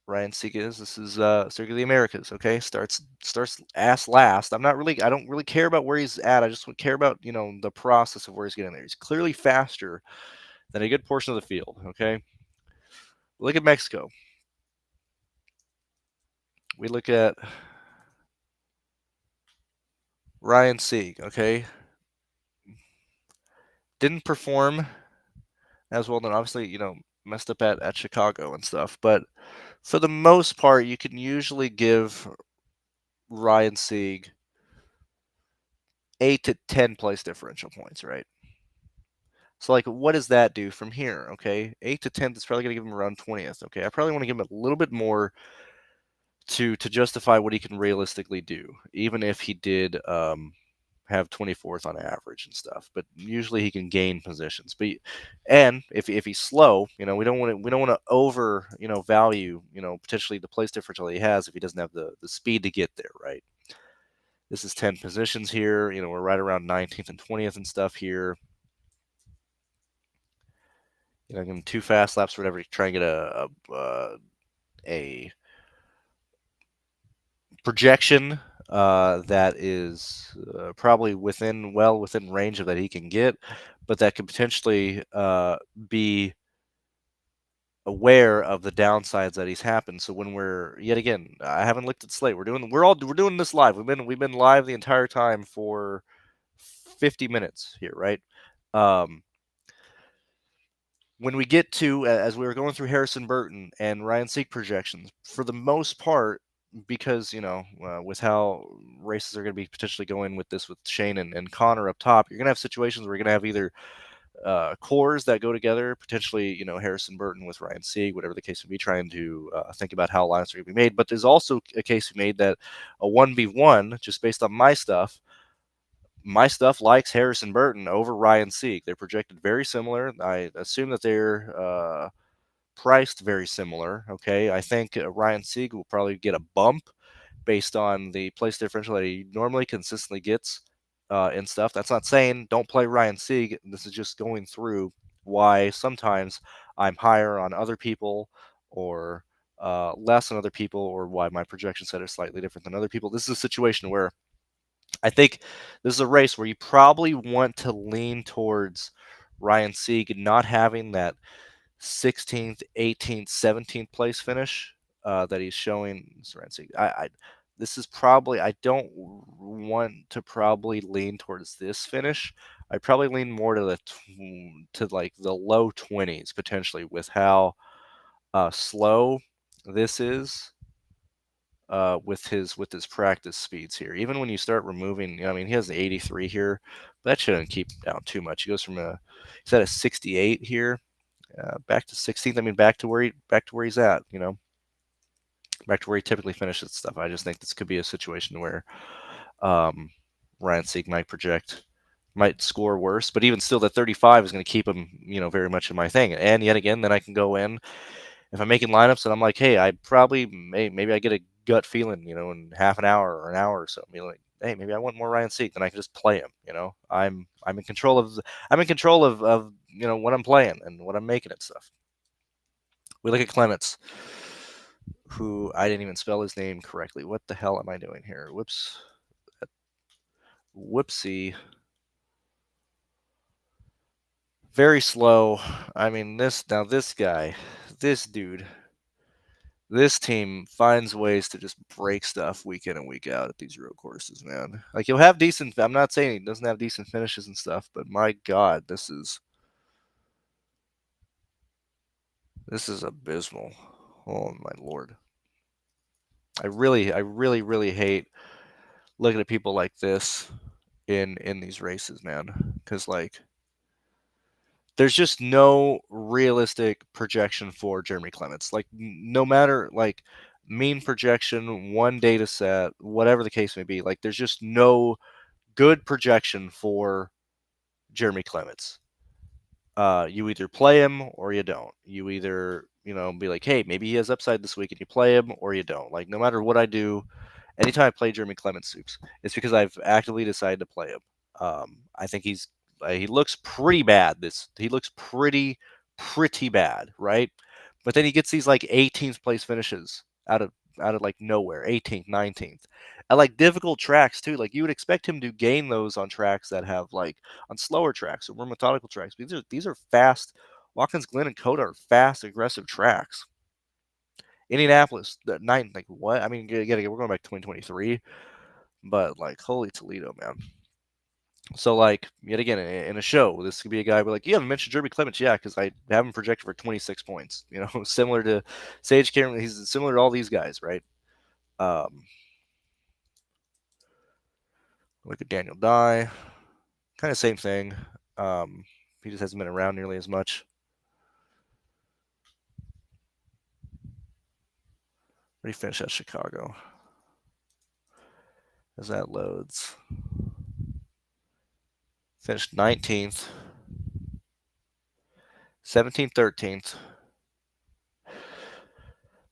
Ryan Sieg is. This is Circuit of the Americas, okay? Starts ass last. I don't really care about where he's at. I just care about, the process of where he's getting there. He's clearly faster than a good portion of the field, okay? Look at Mexico. We look at Ryan Sieg, okay? Didn't perform as well. Then obviously, messed up at Chicago and stuff. But for the most part, you can usually give Ryan Sieg 8 to 10 place differential points, right? So like, what does that do from here? Okay, 8 to 10 is probably going to give him around 20th. Okay, I probably want to give him a little bit more to justify what he can realistically do, even if he did have 24th on average and stuff. But usually he can gain positions. And if he's slow, we don't want to over value potentially the place differential he has if he doesn't have the speed to get there, right? This is 10 positions here. We're right around 19th and 20th and stuff here. Give him 2 fast laps or whatever to try and get a projection that is probably well within range of that he can get, but that could potentially be aware of the downsides that he's happened. So when we're yet again, I haven't looked at the slate. We're doing this live. We've been live the entire time for 50 minutes here, right? Um, when we get to as we were going through Harrison Burton and Ryan Sieg projections, for the most part, because with how races are going to be potentially going with this with Shane and Connor up top, you're going to have situations where you're going to have either cores that go together, potentially, Harrison Burton with Ryan Sieg, whatever the case may be, trying to think about how lines are going to be made. But there's also a case made that a 1v1, just based on my stuff likes Harrison Burton over Ryan Sieg. They're projected very similar. I assume that they're priced very similar. Okay, I think Ryan Sieg will probably get a bump based on the place differential that he normally consistently gets in stuff. That's not saying don't play Ryan Sieg. This is just going through why sometimes I'm higher on other people or less on other people, or why my projection set is slightly different than other people. This is a situation where I think this is a race where you probably want to lean towards Ryan Sieg not having that 16th, 18th, 17th place finish that he's showing. Ryan Sieg. This is probably, I don't want to probably lean towards this finish. I probably lean more to like the low 20s potentially with how slow this is with his practice speeds here. Even when you start removing, I mean, he has an 83 here, but that shouldn't keep him down too much. He goes from he's at a 68 here, back to 16th. I mean, back to where he's at. Back to where he typically finishes stuff. I just think this could be a situation where um, Ryan Sieg might score worse, but even still, that 35 is going to keep him, very much in my thing. And yet again, then I can go in if I'm making lineups and I'm like, hey, I probably maybe I get a gut feeling, in half an hour or an hour or so. I mean, like, hey, maybe I want more Ryan Sieg, then I can just play him. I'm in control of what I'm playing and what I'm making and stuff. We look at Clements, who I didn't even spell his name correctly. What the hell am I doing here? Whoops. Whoopsie. Very slow. I mean, this guy, this dude, this team finds ways to just break stuff week in and week out at these road courses, man. Like, he'll have decent. I'm not saying he doesn't have decent finishes and stuff, but my God, this is abysmal. Oh my Lord. I really, really hate looking at people like this in these races, man. Because, like, there's just no realistic projection for Jeremy Clements. Like, no matter, like, mean projection, one data set, whatever the case may be, like, there's just no good projection for Jeremy Clements. You either play him or you don't. You either, be like, hey, maybe he has upside this week and you play him, or you don't. Like, no matter what I do, anytime I play Jeremy Clements soups, it's because I've actively decided to play him. I think he looks pretty bad. He looks pretty bad, right? But then he gets these like 18th place finishes out of like nowhere, 18th, 19th, at like difficult tracks too. Like, you would expect him to gain those on tracks that have like on slower tracks or more methodical tracks. These are fast. Watkins Glen and Coda are fast, aggressive tracks. Indianapolis, the nine, like what? I mean, we're going back to 2023, but like, holy Toledo, man. So, like, yet again, in a show, this could be a guy where, like, you haven't mentioned Jeremy Clements, yeah, because I have him projected for 26 points. Similar to Sage Cameron, he's similar to all these guys, right? Look at Daniel Dye, kind of same thing. He just hasn't been around nearly as much. Where did he finish at Chicago? As that loads, finished 19th, 17th, 13th.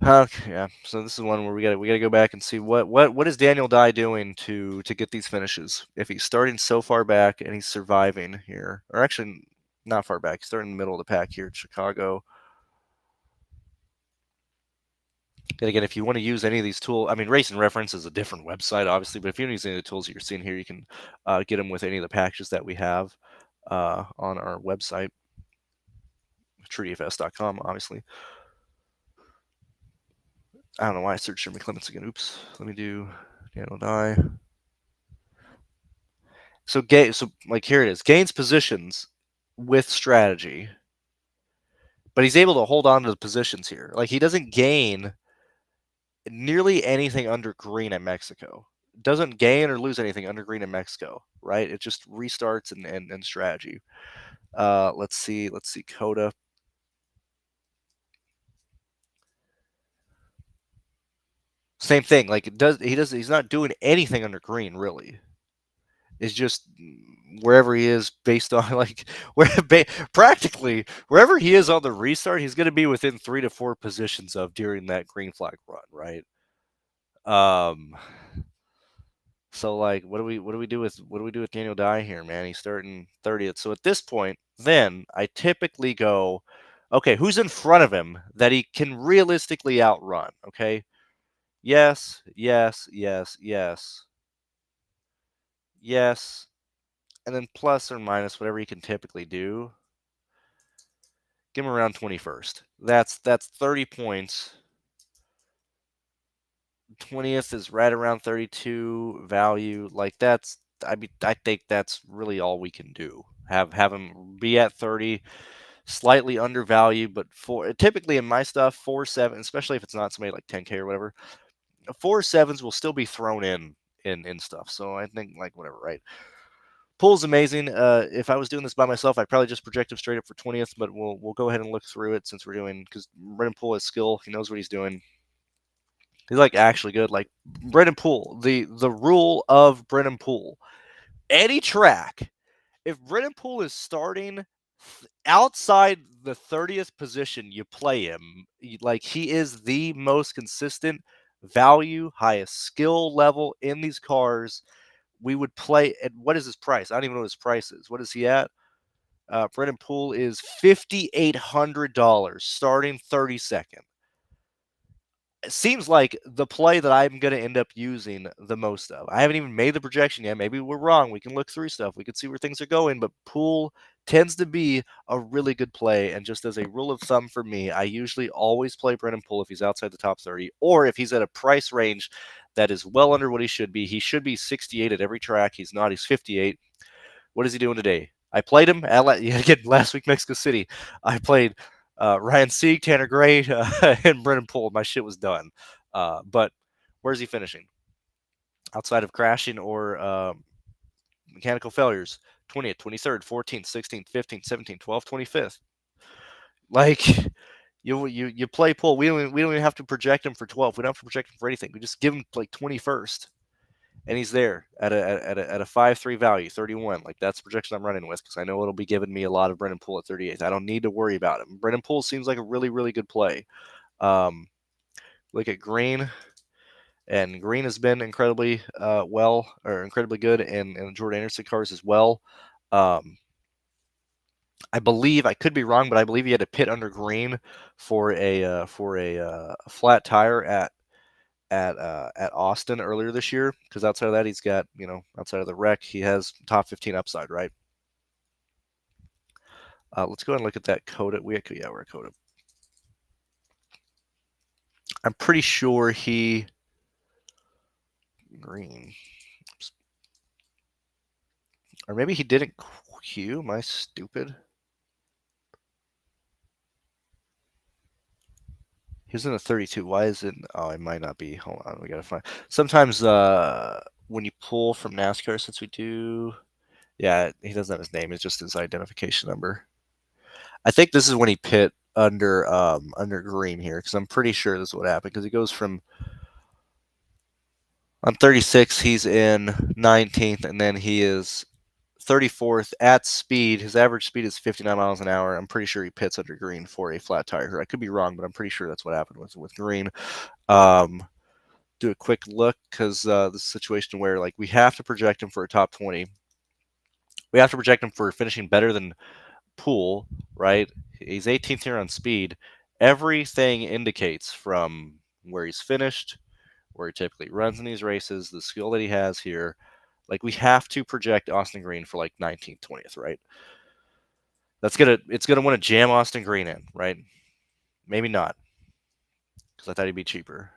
Okay, yeah. So this is one where we gotta go back and see what is Daniel Dye doing to get these finishes. If he's starting so far back and he's surviving here, or actually not far back, he's starting in the middle of the pack here at Chicago. And again, if you want to use any of these tools, I mean, Race and Reference is a different website, obviously, but if you want to use any of the tools that you're seeing here, you can get them with any of the packages that we have on our website, TrueDFS.com, obviously. I don't know why I searched Jeremy Clements again. Oops. Let me do Daniel Dye. So like here it is. Gains positions with strategy, but he's able to hold on to the positions here. Like he doesn't gain nearly anything under green at Mexico. Doesn't gain or lose anything under green in Mexico, right? It just restarts and strategy. Let's see Coda. Same thing. Like he's not doing anything under green really. It's just wherever he is based on like practically wherever he is on the restart, he's going to be within 3 to 4 positions of during that green flag run, right? So like what do we do with Daniel Dye here, man? He's starting 30th. So at this point, then I typically go, okay, who's in front of him that he can realistically outrun? Okay. Yes, yes, yes, yes, yes, and then plus or minus whatever he can typically do. Give him around 21st. That's 30 points. 20th is right around 32 value. Like that's I think that's really all we can do. Have him be at 30, slightly undervalued, but for typically in my stuff, 4-7, especially if it's not somebody like 10K or whatever, 4-7s will still be thrown in stuff. So I think like whatever, right? Pool's amazing. If I was doing this by myself, I'd probably just project him straight up for 20th, but we'll go ahead and look through it since we're doing because Brendan Poole has skill. He knows what he's doing. He's like actually good. Like Brendan Poole, the rule of Brendan Poole, any track, if Brendan Poole is starting outside the 30th position, you play him. Like he is the most consistent value, highest skill level in these cars. We would play at what is his price? I don't even know what his price is. What is he at? Brendan Poole is $5,800 starting 32nd. It seems like the play that I'm going to end up using the most of. I haven't even made the projection yet. Maybe we're wrong. We can look through stuff. We can see where things are going. But Poole tends to be a really good play. And just as a rule of thumb for me, I usually always play Brendan Poole if he's outside the top 30 or if he's at a price range that is well under what he should be. He should be 68 at every track. He's not. He's 58. What is he doing today? I played him at again last week, Mexico City. I played Ryan Sieg, Tanner Gray, and Brendan Poole. My shit was done. But where's he finishing? Outside of crashing or mechanical failures, 20th, 23rd, 14th, 16th, 15th, 17th, 12th, 25th. Like you play Poole. We don't even have to project him for 12. We don't have to project him for anything. We just give him like 21st. And he's there at a 5-3 value, 31. Like that's the projection I'm running with because I know it'll be giving me a lot of Brendan Poole at 38. I don't need to worry about him. Brendan Poole seems like a really, really good play. Look at Green, and Green has been incredibly incredibly good in the Jordan Anderson cars as well. I believe I could be wrong, but I believe he had to pit under Green for a flat tire at Austin earlier this year because outside of that he's got outside of the wreck he has top 15 upside, right? Let's go ahead and look at that Coda. We're at Coda. I'm pretty sure he Green, oops. Or maybe he didn't queue. Am I stupid? He was in a 32. Why is it? Oh, it might not be. Hold on, we gotta find. Sometimes when you pull from NASCAR, since we do, yeah, he doesn't have his name. It's just his identification number. I think this is when he pit under Green here because I'm pretty sure this is what happened because he goes from on 36 he's in 19th and then he is 34th at speed. His average speed is 59 miles an hour. I'm pretty sure he pits under Green for a flat tire. I could be wrong, but I'm pretty sure that's what happened with Green. Do a quick look because this is a situation where like we have to project him for a top 20. We have to project him for finishing better than Poole, right? He's 18th here on speed. Everything indicates from where he's finished, where he typically runs in these races, the skill that he has here. Like, we have to project Austin Green for like 19th, 20th, right? It's gonna want to jam Austin Green in, right? Maybe not, because I thought he'd be cheaper.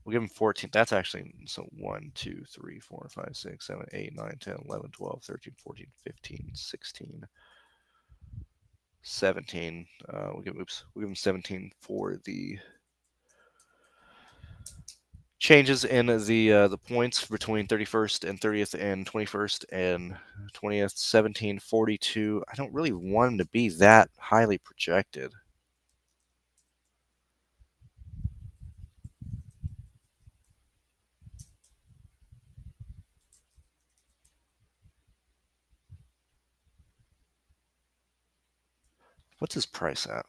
We'll give him 14. That's actually, so 1, 2, 3, 4, 5, 6, 7, 8, 9, 10, 11, 12, 13, 14, 15, 16, 17. We'll give him 17 for the changes in the points between 31st and 30th and 21st and 20th. 17, 42. I don't really want him to be that highly projected. What's his price at?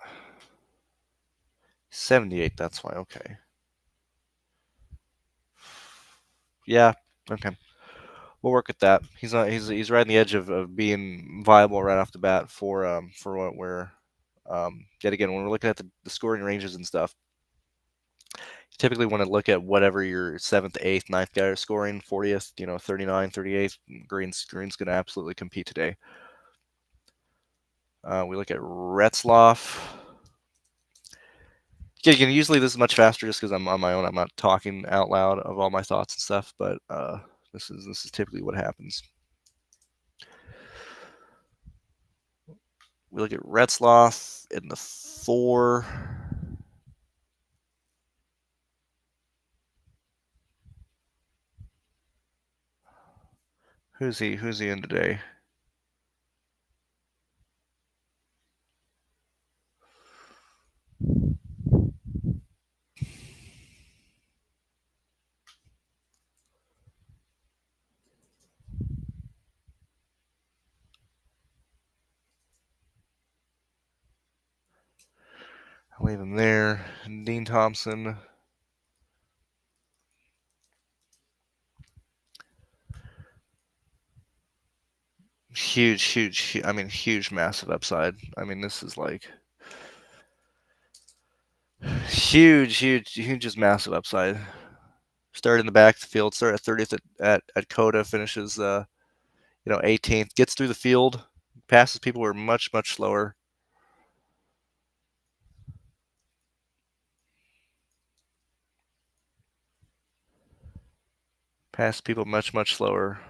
78. That's why. Okay. Yeah. Okay. We'll work with that. He's not. He's right on the edge of being viable right off the bat for what we're yet again when we're looking at the scoring ranges and stuff. You typically want to look at whatever your 7th, 8th, 9th guy are scoring. 40th, 39, 38th. Green's going to absolutely compete today. We look at Retzloff. Again, usually this is much faster just because I'm on my own. I'm not talking out loud of all my thoughts and stuff, but this is typically what happens. We look at Retzloff in the 4. Who's he in today? I'll leave him there. Dean Thompson. Huge. I mean, huge, massive upside. I mean, this is like huge, just massive upside. Start in the back of the field. Start at 30th at Coda. Finishes 18th. Gets through the field. Passes people who are much slower. Passes people much slower.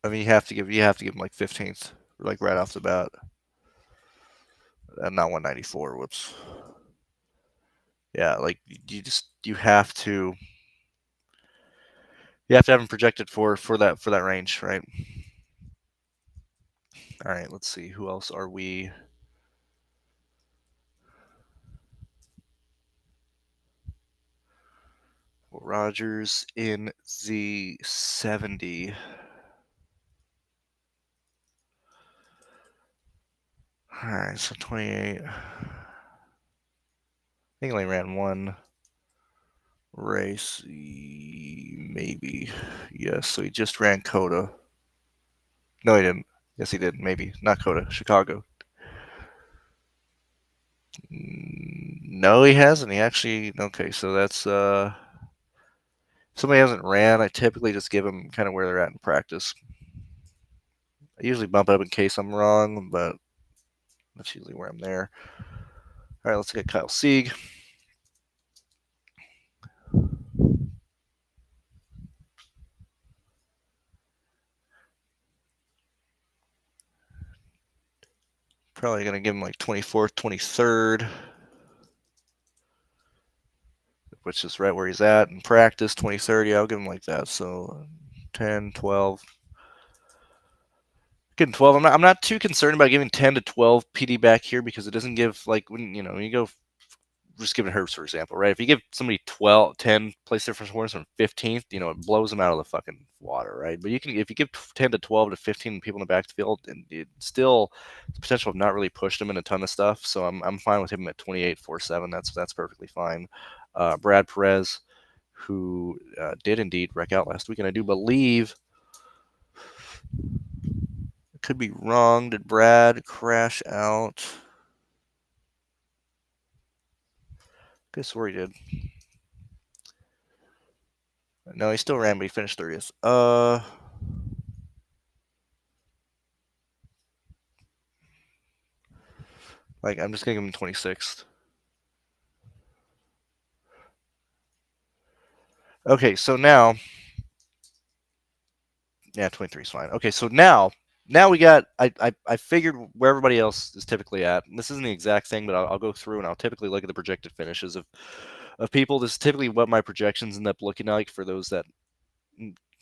I mean, you have to give him like 15th, like right off the bat. Not 194. Whoops. Yeah, like you have to have him projected for that range, right? All right, let's see. Who else are we? Rogers in the 70. All right, so 28. I think he only ran one race, maybe. Yes, so he just ran Coda. No, he didn't. Yes, he did. Maybe not Coda. Chicago. No, he hasn't. He actually. Okay, so that's if somebody hasn't ran, I typically just give them kind of where they're at in practice. I usually bump it up in case I'm wrong, but that's usually where I'm there. All right, let's get Kyle Sieg. Probably going to give him like 24th, 23rd, which is right where he's at in practice. 23rd, yeah, I'll give him like that. So 10, 12. Getting 12. I'm not too concerned about giving 10 to 12 PD back here because it doesn't give, like, when you go, just giving Herbst, for example, right? If you give somebody 12, 10 place difference points from 15th, it blows them out of the fucking water, right? But if you give 10 to 12 to 15 people in the backfield, and it still the potential of not really push them in a ton of stuff. So I'm fine with him at 28-4-7. That's perfectly fine. Brad Perez, who did indeed wreck out last week, and I do believe Could be wrong. Did Brad crash out? I swear he did. No, he still ran, but he finished 30th. Like, I'm just gonna give him 26th. Okay, so now, yeah, 23 is fine. Okay, so now we got. I figured where everybody else is typically at. And this isn't the exact thing, but I'll go through and I'll typically look at the projected finishes of people. This is typically what my projections end up looking like for those that.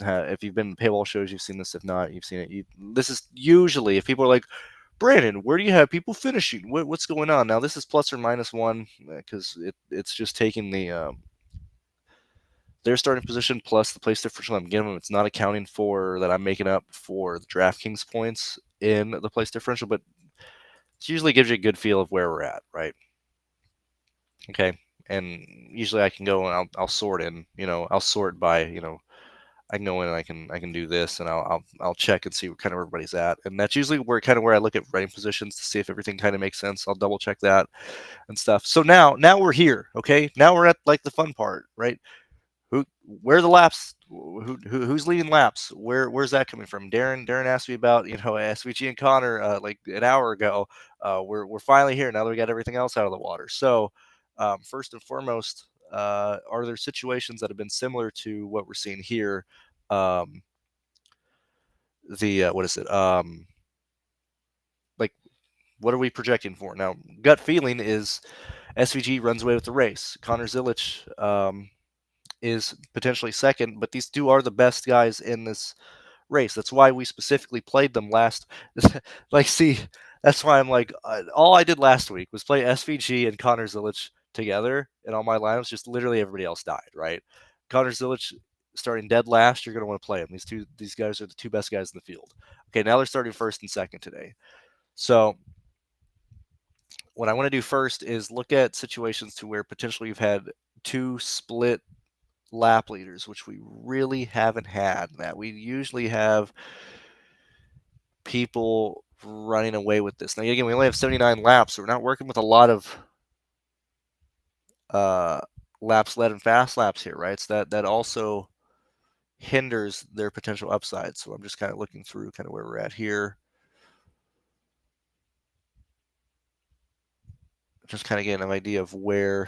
If you've been to paywall shows, you've seen this. If not, you've seen it. This is usually if people are like, Brandon, where do you have people finishing? What's going on? Now this is plus or minus one because it's just taking their starting position plus the place differential I'm giving them. It's not accounting for that I'm making up for the DraftKings points in the place differential, but it usually gives you a good feel of where we're at, right? Okay, and usually I can go and I'll sort in, I'll sort by, I can go in and I can do this and I'll check and see where kind of everybody's at, and that's usually where I look at running positions to see if everything kind of makes sense. I'll double check that and stuff. So now we're here, okay? Now we're at like the fun part, right? Where are the laps? Who's leading laps? Where's that coming from? Darren asked me about SVG and Connor like an hour ago. We're finally here now that we got everything else out of the water. So first and foremost, are there situations that have been similar to what we're seeing here? The what is it? Like what are we projecting for now? Gut feeling is SVG runs away with the race. Connor Zilich is potentially second, but these two are the best guys in this race. That's why we specifically played them last. Like, see, that's why I'm like, all I did last week was play SVG and Connor Zilich together, and all my lineups, just literally everybody else died, right? Connor Zilich starting dead last, you're going to want to play him. These guys are the two best guys in the field. Okay, now they're starting first and second today. So what I want to do first is look at situations to where potentially you've had two split lap leaders, which we really haven't had. That we usually have people running away with this. Now, again, we only have 79 laps, so we're not working with a lot of laps led and fast laps here, right? So that also hinders their potential upside. So I'm just kind of looking through kind of where we're at here. Just kind of getting an idea of where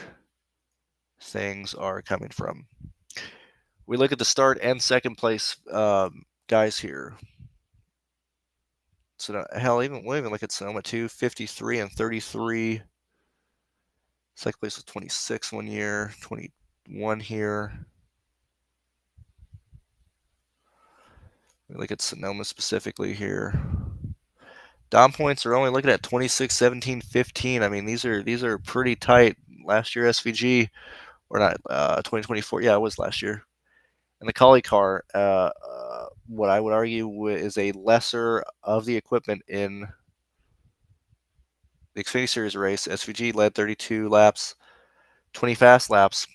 things are coming from. We look at the start and second place guys here. So hell, we'll even look at Sonoma too, 53 and 33. Second place was 26 one year, 21 here. We look at Sonoma specifically here. Dom points are only looking at 26, 17, 15. I mean, these are pretty tight. Last year SVG, or not 2024. Yeah, it was last year. And the Collie car, what I would argue is a lesser of the equipment in the Xfinity Series race. SVG led 32 laps, 20 fast laps.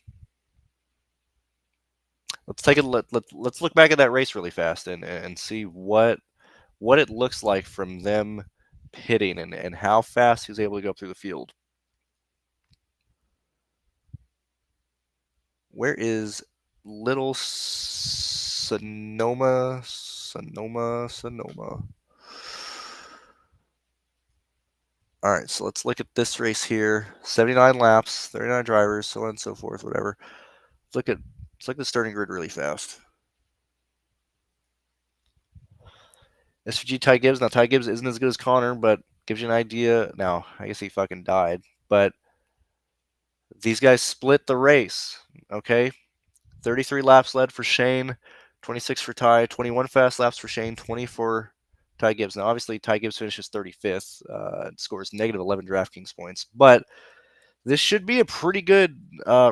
Let's take a let's look back at that race really fast and see what it looks like from them pitting and how fast he was able to go through the field. Where is little Sonoma? All right, so let's look at this race here. 79 laps, 39 drivers, so on and so forth, whatever. Let's look at the starting grid really fast. SVG Ty Gibbs. Now, Ty Gibbs isn't as good as Connor, but gives you an idea. Now, I guess he fucking died, but these guys split the race, okay? 33 laps led for Shane, 26 for Ty, 21 fast laps for Shane, 20 for Ty Gibbs. Now, obviously, Ty Gibbs finishes 35th, scores negative 11 DraftKings points, but this should be a pretty good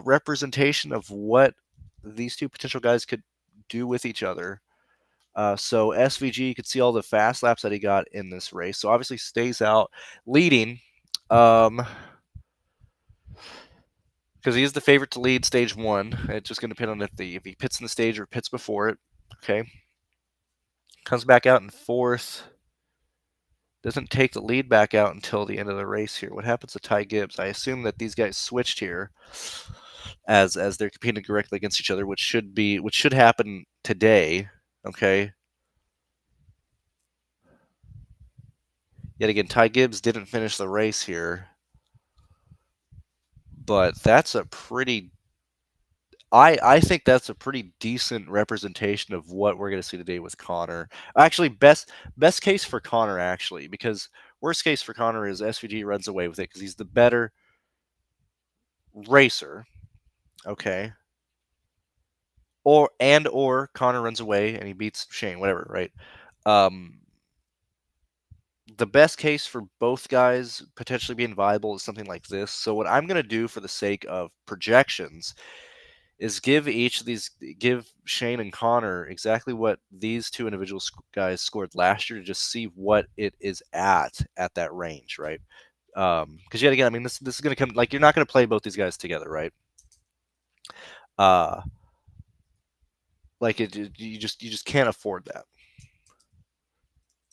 representation of what these two potential guys could do with each other. So SVG, you could see all the fast laps that he got in this race. So obviously stays out leading. Because he is the favorite to lead stage one. It's just going to depend on if he pits in the stage or pits before it. Okay. Comes back out in fourth. doesn't take the lead back out until the end of the race here. What happens to Ty Gibbs? I assume that these guys switched here as they're competing directly against each other, which should happen today. Okay. Yet again, Ty Gibbs didn't finish the race here, but that's a pretty. I think that's a pretty decent representation of what we're going to see today with Connor. Actually, best case for Connor, actually, because worst case for Connor is SVG runs away with it because he's the better racer. Okay. Or Connor runs away and he beats Shane, whatever, right? Um, the best case for both guys potentially being viable is something like this. So what I'm going to do for the sake of projections is give Shane and Connor exactly what these two individual guys scored last year to just see what it is at that range, right? Because yet again, I mean, this is going to come like you're not going to play both these guys together, right? Like you just can't afford that.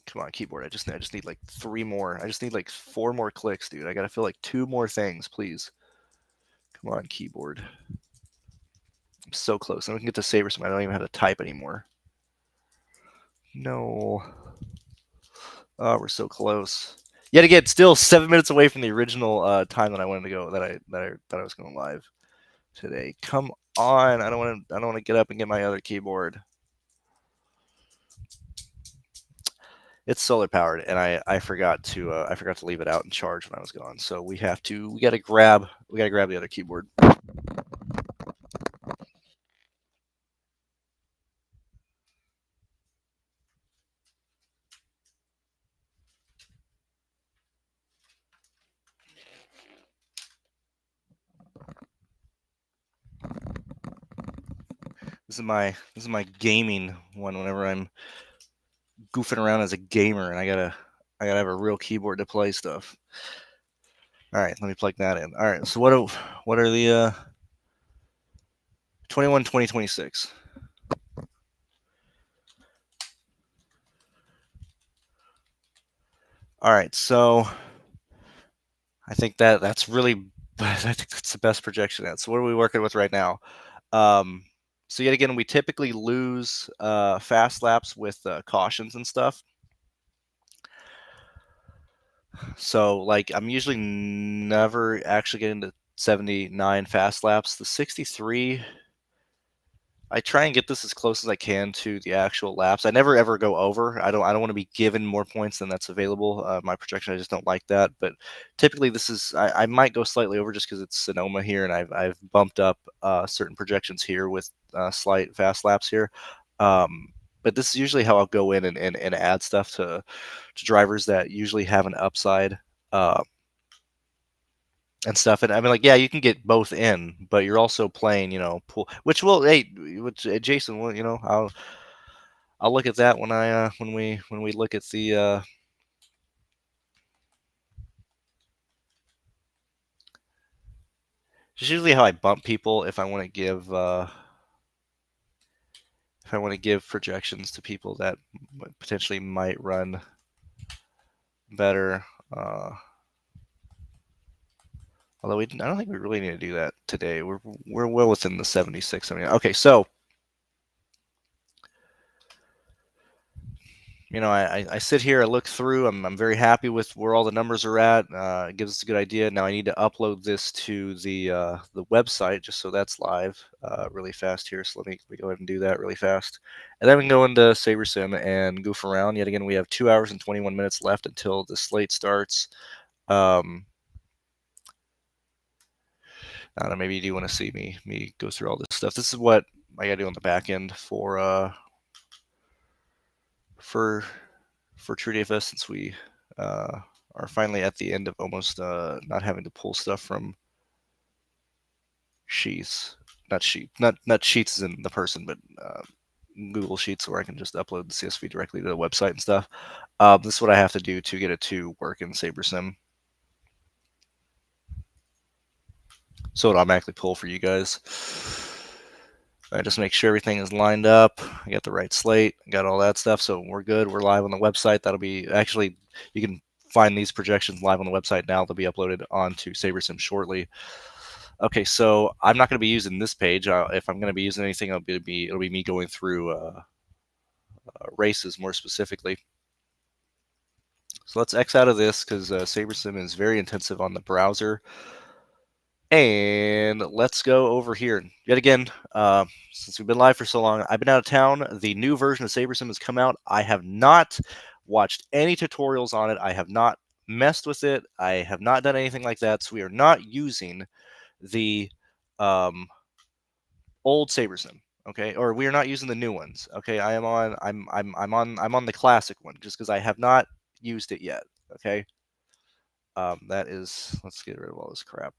Come on, keyboard. I just need like 3 more. I just need like 4 more clicks, dude. I gotta fill like 2 more things, please. Come on, keyboard. I'm so close. And we can get to Saber some. I don't even have to type anymore. No. Oh, we're so close. Yet again, still 7 minutes away from the original time that I wanted to go. That I was going live today. Come on. I don't want to get up and get my other keyboard. It's solar powered, and I forgot to leave it out and charge when I was gone. So we gotta grab the other keyboard. This is my gaming one. Whenever I'm goofing around as a gamer, and I gotta have a real keyboard to play stuff. All right, let me plug that in. All right, so what are the 21, 20, 26? All right, so I think that's really I think that's the best projection. So what are we working with right now? So yet again, we typically lose fast laps with cautions and stuff. So like I'm usually never actually getting to 79 fast laps. The 63, I try and get this as close as I can to the actual laps. I never ever go over. I don't want to be given more points than that's available. My projection, I just don't like that. But typically, this is I might go slightly over just because it's Sonoma here, and I've bumped up certain projections here with slight fast laps here. But this is usually how I'll go in and add stuff to drivers that usually have an upside. And stuff. And I mean, like, yeah, you can get both in, but you're also playing, pool, which will, hey, which Jason, will, I'll look at that when when we look at the. It's usually how I bump people if I want to give projections to people that potentially might run better. Although I don't think we really need to do that today. We're well within the 76. I mean, okay, so I sit here, I look through, I'm very happy with where all the numbers are at. It gives us a good idea. Now I need to upload this to the website just so that's live really fast here. So let me go ahead and do that really fast. And then we can go into SaberSim and goof around. Yet again, we have 2 hours and 21 minutes left until the slate starts. I don't know, maybe you do want to see me go through all this stuff. This is what I got to do on the back end for TrueDFS, since we are finally at the end of almost not having to pull stuff from Sheets, not Sheets as in the person, but Google Sheets, where I can just upload the CSV directly to the website and stuff. This is what I have to do to get it to work in SaberSim, so it automatically pull for you guys. I just make sure everything is lined up. I got the right slate, I got all that stuff, so we're good. We're live on the website. That'll be actually, you can find these projections live on the website now. They'll be uploaded onto SaberSim shortly. Okay, so I'm not going to be using this page. If I'm going to be using anything, it'll be me going through races more specifically. So let's X out of this because SaberSim is very intensive on the browser. And let's go over here. Yet again, since we've been live for so long, I've been out of town. The new version of SaberSim has come out. I have not watched any tutorials on it. I have not messed with it. I have not done anything like that. So we are not using the old SaberSim. Okay, or we are not using the new ones. Okay, I'm on the classic one just because I have not used it yet. Okay, that is, let's get rid of all this crap.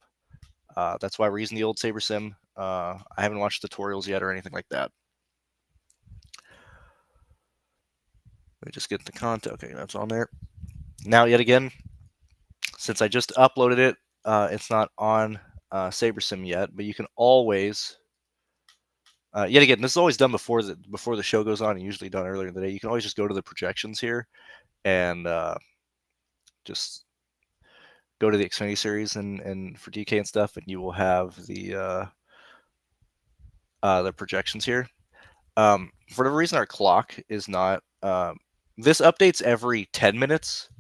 That's why we're using the old SaberSim. I haven't watched tutorials yet or anything like that. Let me just get the content. Okay, that's on there. Now, yet again, since I just uploaded it, it's not on SaberSim yet, but you can always, yet again, this is always done before the show goes on, and usually done earlier in the day. You can always just go to the projections here and just go to the Xfinity series and for DK and stuff, and you will have the projections here. For whatever reason, our clock is not. This updates every 10 minutes.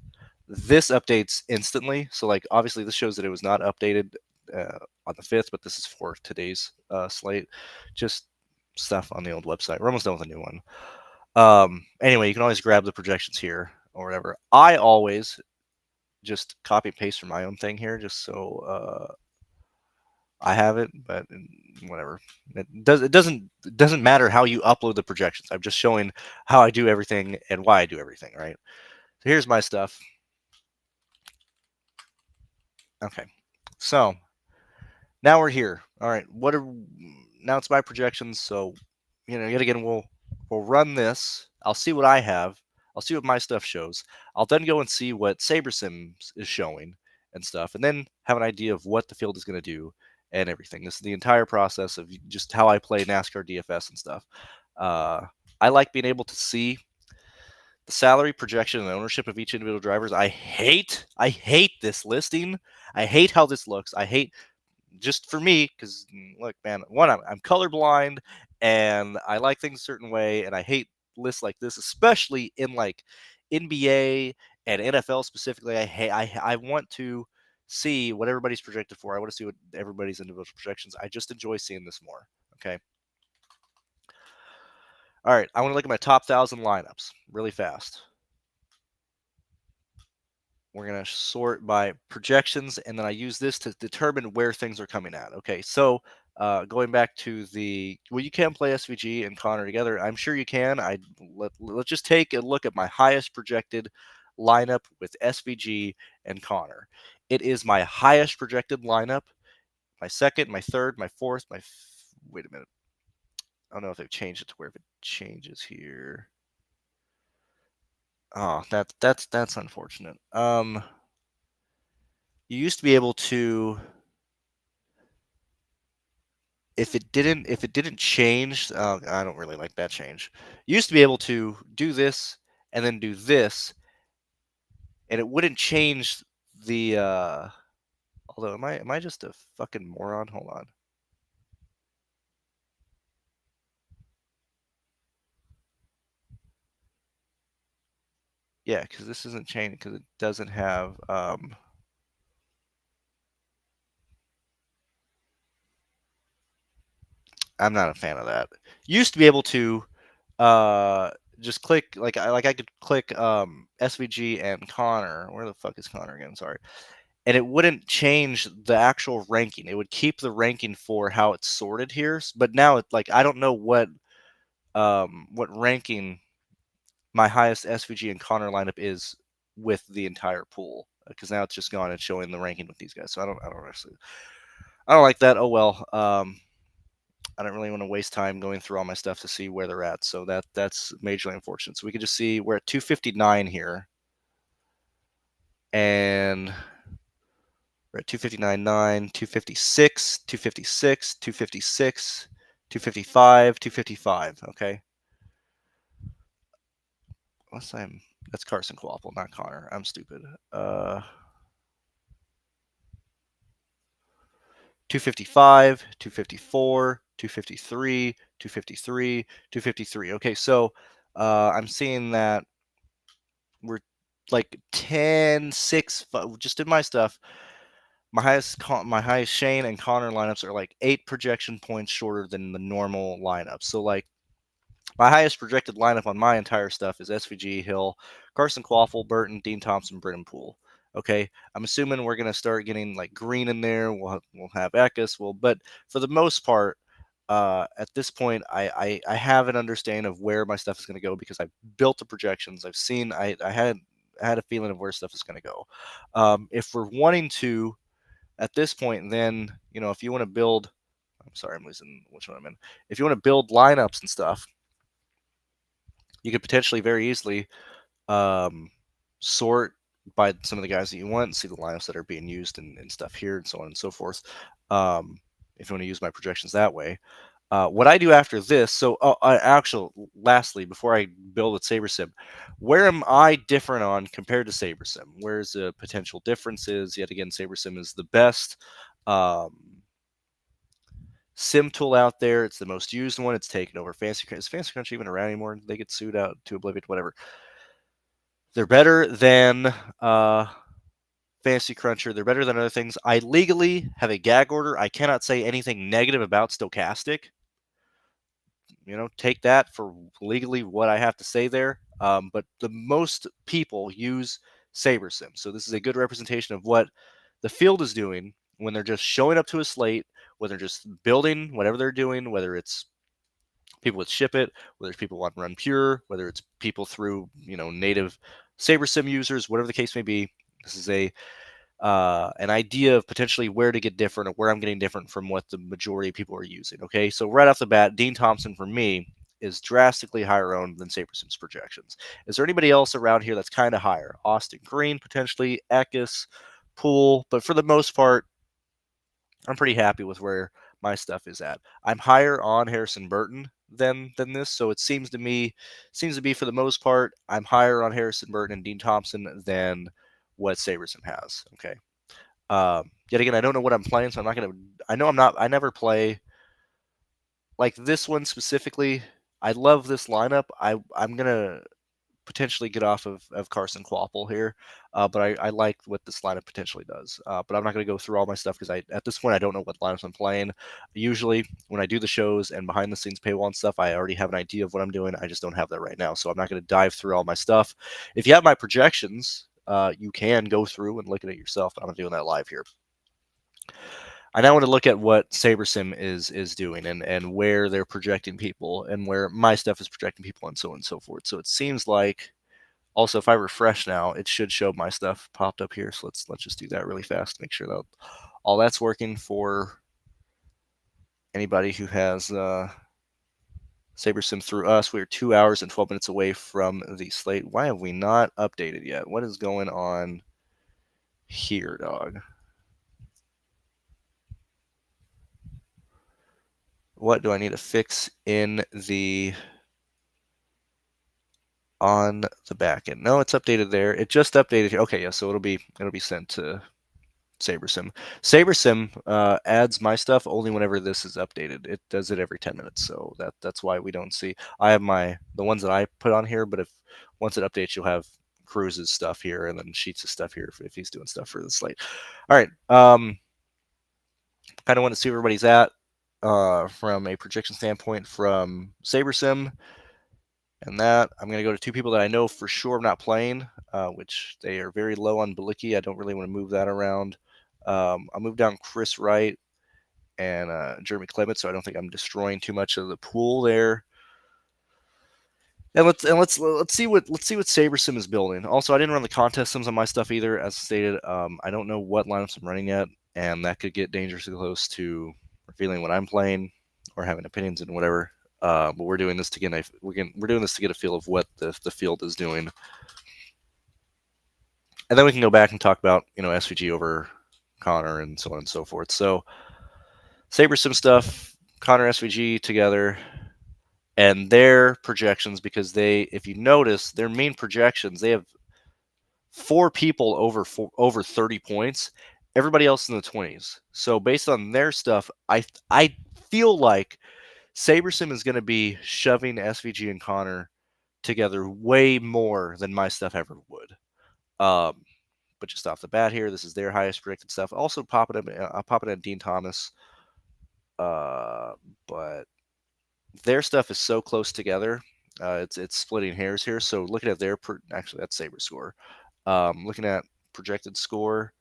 This updates instantly. So, like, obviously, this shows that it was not updated on the 5th, but this is for today's slate. Just stuff on the old website. We're almost done with a new one. Anyway, you can always grab the projections here or whatever. I always just copy and paste from my own thing here, just so I have it, but whatever. It doesn't matter how you upload the projections. I'm just showing how I do everything and why I do everything, right? So here's my stuff. Okay. So now we're here. All right. Now it's my projections, so yet again we'll run this. I'll see what I have. I'll see what my stuff shows. I'll then go and see what SaberSim is showing and stuff, and then have an idea of what the field is going to do and everything. This is the entire process of just how I play NASCAR DFS and stuff. I like being able to see the salary projection and ownership of each individual drivers. I hate this listing. I hate how this looks. I hate, just for me, because look, man, one, I'm colorblind and I like things a certain way, and I hate lists like this, especially in like NBA and NFL specifically. I want to see what everybody's projected for. I want to see what everybody's individual projections. I just enjoy seeing this more. Okay. All right, I want to look at my top 1,000 lineups really fast. We're going to sort by projections, and then I use this to determine where things are coming at. Okay, so going back to you can play SVG and Connor together. I'm sure you can. Let's just take a look at my highest projected lineup with SVG and Connor. It is my highest projected lineup. My second, my third, my fourth, wait a minute. I don't know if they've changed it to where if it changes here. Oh, that's unfortunate. You used to be able to, if it didn't change, I don't really like that change. You used to be able to do this and then do this, and it wouldn't change the. Although, am I just a fucking moron? Hold on. Yeah, because this isn't changing because it doesn't have. I'm not a fan of that. Used to be able to just click I could click SVG and Connor. Where the fuck is Connor again? Sorry. And it wouldn't change the actual ranking. It would keep the ranking for how it's sorted here. But now it's like I don't know what ranking my highest SVG and Connor lineup is with the entire pool, because now it's just gone and showing the ranking with these guys. So I don't like that. Oh well. I don't really want to waste time going through all my stuff to see where they're at. So that's majorly unfortunate. So we can just see we're at 259 here. And we're at 259.9, 256, 256, 256, 255, 255. Okay. Unless that's Carson Quapple, not Connor. I'm stupid. 255, 254, 253, 253, 253. Okay, so I'm seeing that we're like 10, 6, just in my stuff. My highest Shane and Connor lineups are like 8 projection points shorter than the normal lineup. So like my highest projected lineup on my entire stuff is SVG, Hill, Carson Quaffle, Burton, Dean Thompson, Britton Poole. Okay, I'm assuming we're gonna start getting like Green in there. We'll have Eckes. But for the most part, at this point, I have an understanding of where my stuff is gonna go because I've built the projections. I've seen I had a feeling of where stuff is gonna go. If we're wanting to at this point, then if you want to build, I'm sorry, I'm losing which one I'm in. If you want to build lineups and stuff, you could potentially very easily sort by some of the guys that you want and see the lineups that are being used and stuff here and so on and so forth. If you want to use my projections that way. What I do after this, so lastly, before I build with SaberSim, where am I different on compared to SaberSim? Where's the potential differences? Yet again, SaberSim is the best sim tool out there. It's the most used one. It's taken over Fancy Crunch. Is Fancy Crunch even around anymore? They get sued out to oblivion, whatever. They're better than Fancy Cruncher. They're better than other things. I legally have a gag order. I cannot say anything negative about Stochastic. Take that for legally what I have to say there. But the most people use SaberSim. So this is a good representation of what the field is doing when they're just showing up to a slate, when they're just building whatever they're doing, whether it's people that ship it, whether it's people want to run pure, whether it's people through native SaberSim users, whatever the case may be. This is an idea of potentially where to get different or where I'm getting different from what the majority of people are using. Okay, so right off the bat, Dean Thompson for me is drastically higher owned than SaberSim's projections. Is there anybody else around here that's kind of higher? Austin Green, potentially, Eckes, Poole, but for the most part, I'm pretty happy with where my stuff is at. I'm higher on Harrison Burton than this, so it seems to be for the most part, I'm higher on Harrison Burton and Dean Thompson than what SaberSim has. Okay. Yet again, I don't know what I'm playing, so I'm not gonna. I know I'm not. I never play like this one specifically. I love this lineup. I'm gonna potentially get off of Carson Quapple here, but I like what this lineup potentially does. But I'm not gonna go through all my stuff because at this point I don't know what lineups I'm playing. Usually when I do the shows and behind the scenes paywall and stuff, I already have an idea of what I'm doing. I just don't have that right now, so I'm not gonna dive through all my stuff. If you have my projections, you can go through and look at it yourself. But I'm not doing that live here. I now want to look at what SaberSim is doing and where they're projecting people and where my stuff is projecting people and so on and so forth. So it seems like also if I refresh now, it should show my stuff popped up here. So let's just do that really fast to make sure that all that's working for anybody who has SaberSim through us. We're 2 hours and 12 minutes away from the slate. Why have we not updated yet? What is going on here, dog? What do I need to fix in on the back end? No, it's updated there. It just updated here. Okay, yeah, so it'll be sent to SaberSim. SaberSim adds my stuff only whenever this is updated. It does it every 10 minutes, so that's why we don't see. I have the ones that I put on here, but if once it updates, you'll have Cruz's stuff here and then Sheets' stuff here if he's doing stuff for the slate. All right, kind of want to see where everybody's at from a projection standpoint from SaberSim. And that I'm going to go to 2 people that I know for sure I'm not playing, which they are very low on Balicki. I don't really want to move that around. I'll move down Chris Wright and Jeremy Clement, so I don't think I'm destroying too much of the pool there. And let's see what SaberSim is building. Also, I didn't run the contest sims on my stuff either, as stated. I don't know what lineups I'm running yet, and that could get dangerously close to revealing what I'm playing or having opinions and whatever. But we're doing this to get a feel of what the field is doing, and then we can go back and talk about SVG over Connor and so on and so forth. So SaberSim stuff Connor SVG together, and their projections, because if you notice, their main projections, they have 4 people over 30 points. Everybody else in the 20s. So based on their stuff, I feel like SaberSim is going to be shoving SVG and Connor together way more than my stuff ever would. But just off the bat here, this is their highest predicted stuff. Also I'll pop it at Dean Thomas. But their stuff is so close together. It's splitting hairs here. So looking at actually that's Saber score. Looking at projected score,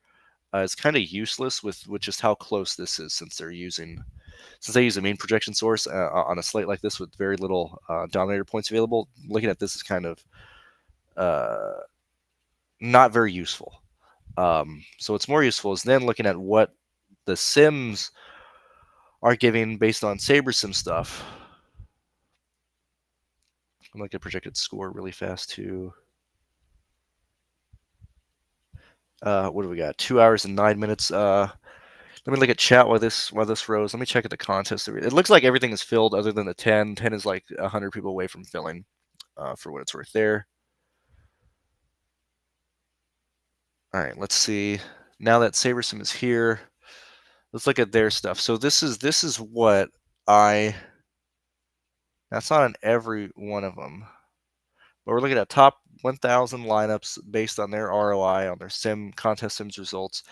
it's kind of useless with just how close this is, since they use a main projection source on a slate like this with very little dominator points available. Looking at this is kind of not very useful. So what's more useful is then looking at what the Sims are giving based on SaberSim stuff. I'm looking at projected score really fast too. What do we got? 2 hours and 9 minutes. Let me look at chat while this rose. Let me check at the contest. It looks like everything is filled other than the 10. 10 is like 100 people away from filling, for what it's worth there. All right, let's see. Now that SaberSim is here, let's look at their stuff. So this is what that's not on every one of them, but we're looking at top 1,000 lineups based on their ROI, on their contest Sims results,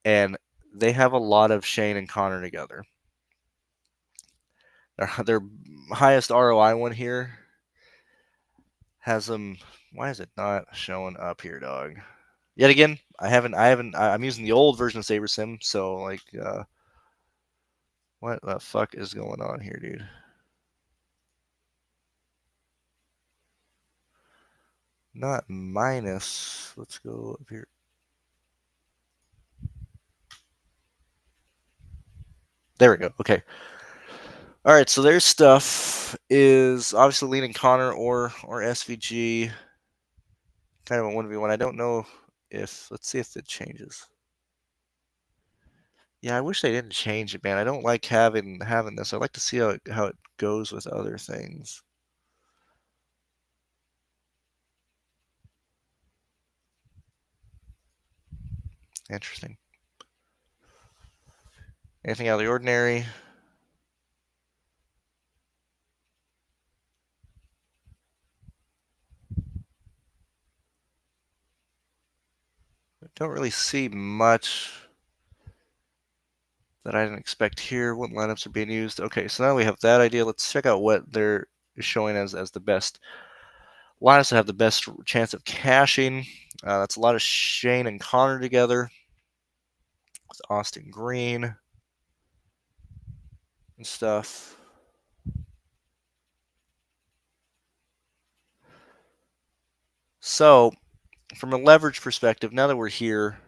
and they have a lot of Shane and Connor together. Their highest ROI one here has them. Why is it not showing up here, dog? Yet again, I'm using the old version of SaberSim, so like, what the fuck is going on here, dude? Not minus. Let's go up here. There we go. Okay. All right. So their stuff is obviously leaning Connor or SVG. Kind of a 1v1. I don't know if. Let's see if it changes. Yeah, I wish they didn't change it, man. I don't like having this. I'd like to see how it goes with other things. Interesting. Anything out of the ordinary? I don't really see much that I didn't expect here. What lineups are being used? Okay, so now we have that idea. Let's check out what they're showing as the best lineups that have the best chance of cashing. That's a lot of Shane and Connor together with Austin Green and stuff. So, from a leverage perspective, now that we're here,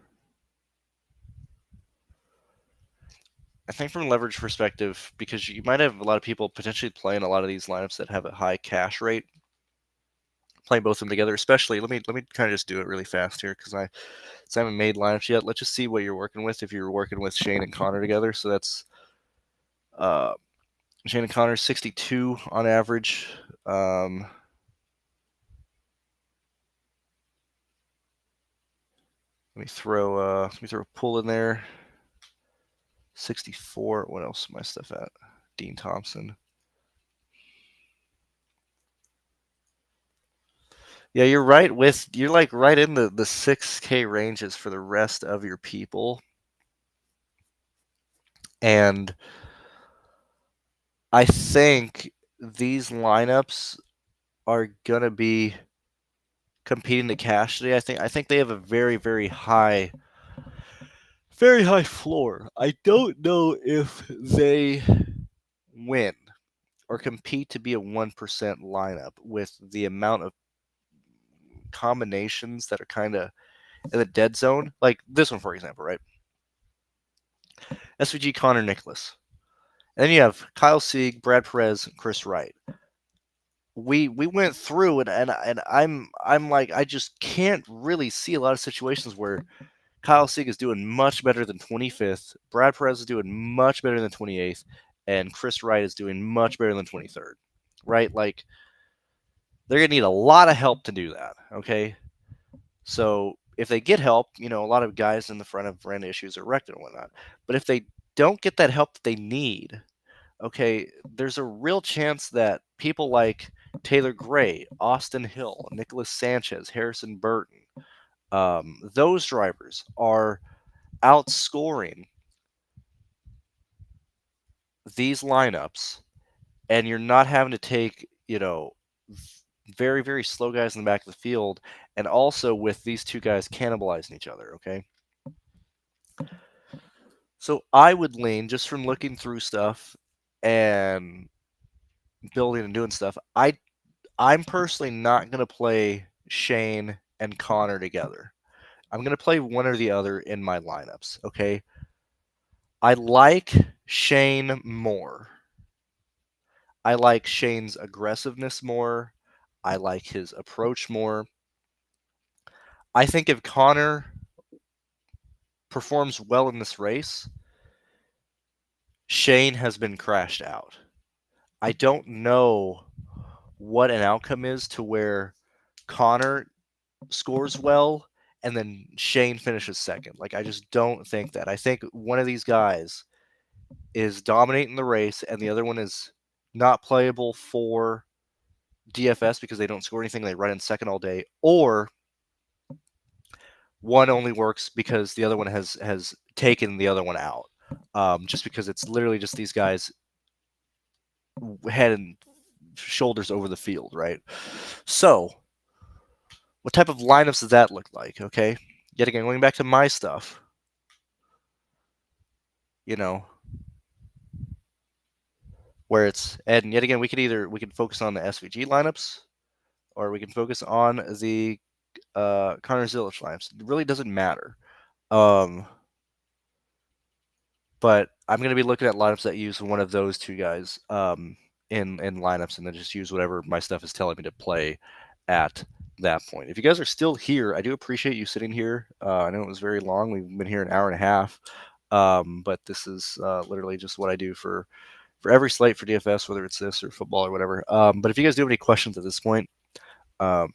I think from a leverage perspective, because you might have a lot of people potentially playing a lot of these lineups that have a high cash rate, playing both of them together, especially, let me kind of just do it really fast here, because I haven't made lineups yet. Let's just see what you're working with if you're working with Shane and Connor together. So that's Shane and Connor 62 on average. Let me throw a pull in there. 64. What else is my stuff at? Dean Thompson. Yeah, you're right you're like right in the 6K ranges for the rest of your people. And I think these lineups are gonna be competing to cash today. I think they have a very, very high floor. I don't know if they win or compete to be a 1% lineup with the amount of combinations that are kind of in the dead zone. Like this one, for example, right? SVG, Connor, Nicholas. And then you have Kyle Sieg, Brad Perez, and Chris Wright. We went through and I'm like, I just can't really see a lot of situations where Kyle Sieg is doing much better than 25th. Brad Perez is doing much better than 28th. and Chris Wright is doing much better than 23rd, right? Like, they're going to need a lot of help to do that, okay? So if they get help, a lot of guys in the front have ran issues or wrecked and whatnot. But if they don't get that help that they need, okay, there's a real chance that people like Taylor Gray, Austin Hill, Nicholas Sanchez, Harrison Burton, those drivers are outscoring these lineups, and you're not having to take, very, very slow guys in the back of the field, and also with these two guys cannibalizing each other, okay? So I would lean, just from looking through stuff and building and doing stuff, I'm personally not going to play Shane and Connor together. I'm going to play one or the other in my lineups, okay? I like Shane more. I like Shane's aggressiveness more. I like his approach more. I think if Connor performs well in this race, Shane has been crashed out. I don't know what an outcome is to where Connor scores well and then Shane finishes second. Like, I just don't think that. I think one of these guys is dominating the race and the other one is not playable for DFS because they don't score anything, they run in second all day, or one only works because the other one has taken the other one out. Just because it's literally just these guys head and shoulders over the field, right? So, what type of lineups does that look like? Okay, yet again, going back to my stuff, you know, where it's, and yet again, we can focus on the SVG lineups, or we can focus on the Connor Zilic lineups. It really doesn't matter. But I'm going to be looking at lineups that use one of those two guys in lineups, and then just use whatever my stuff is telling me to play at that point. If you guys are still here, I do appreciate you sitting here. I know it was very long. We've been here an hour and a half, but this is literally just what I do for every slate for DFS, whether it's this or football or whatever. But if you guys do have any questions at this point, I'll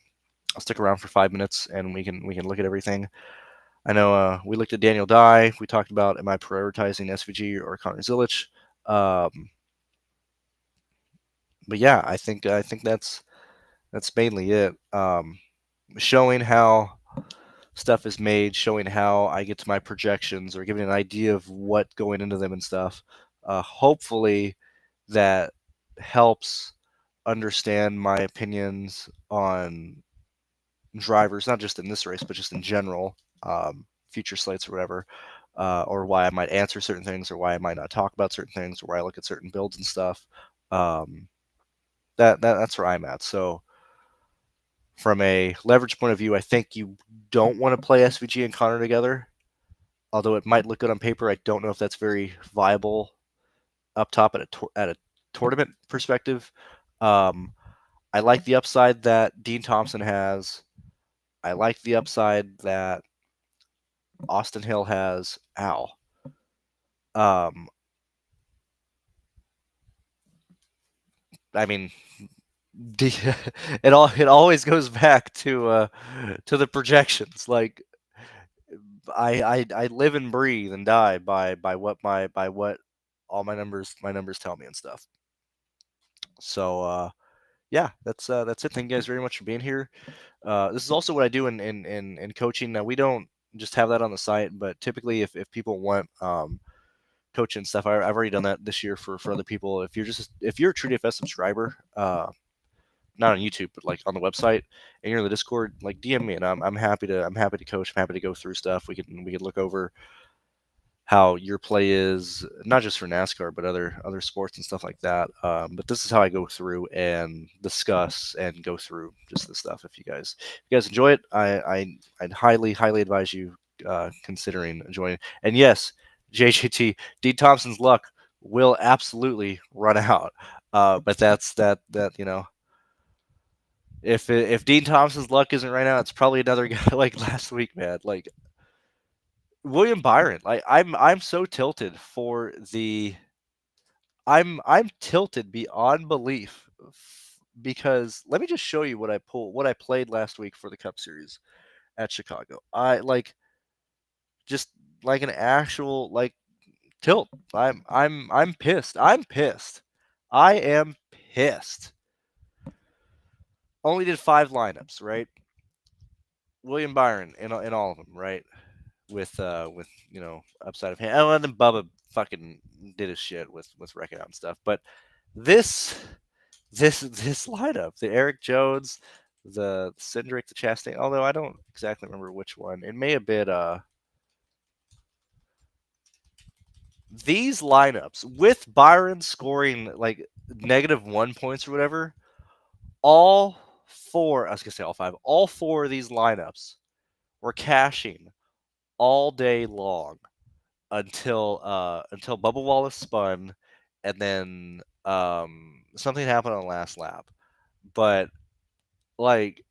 stick around for 5 minutes and we can look at everything. I know we looked at Daniel Dye. We talked about, am I prioritizing SVG or Connor Zilic? But yeah, I think that's mainly it. Showing how stuff is made, showing how I get to my projections, or giving an idea of what going into them and stuff. Hopefully, that helps understand my opinions on drivers, not just in this race, but just in general, future slates or whatever, or why I might answer certain things, or why I might not talk about certain things, or why I look at certain builds and stuff. That's where I'm at. So from a leverage point of view, I think you don't want to play SVG and Connor together. Although it might look good on paper, I don't know if that's very viable up top at a tournament perspective. I like the upside that Dean Thompson has. I like the upside that Austin Hill has. I mean, it always goes back to the projections. Like, I live and breathe and die by what all my numbers tell me and stuff. So yeah, that's it. Thank you guys very much for being here. This is also what I do in coaching. Now, we don't just have that on the site, but typically if people want coaching stuff, I've already done that this year for other people. If you're a TrueDFS subscriber, not on YouTube, but like on the website, and you're in the Discord, like DM me, and I'm happy to coach. I'm happy to go through stuff. We can look over how your play is, not just for NASCAR, but other sports and stuff like that. But this is how I go through and discuss and go through just the stuff. If you guys enjoy it, I'd highly advise you considering joining. And yes, JJT, Dean Thompson's luck will absolutely run out. But that's that if Dean Thompson's luck isn't right now, it's probably another guy like last week, man. Like William Byron. Like, I'm so tilted for the I'm tilted beyond belief because let me just show you what I played last week for the Cup Series at Chicago. I like just like an actual like tilt. I'm pissed. I'm pissed. I am pissed. Only did 5 lineups, right? William Byron in all of them, right? With upside of hand. Oh, and then Bubba fucking did his shit with wrecking out and stuff. But this this lineup, the Eric Jones, the Cindric, the Chastain. Although I don't exactly remember which one. It may have been these lineups with Byron scoring like -1 points or whatever. All four, I was gonna say all 5. All 4 of these lineups were cashing all day long until Bubba Wallace spun, and then something happened on the last lap. But like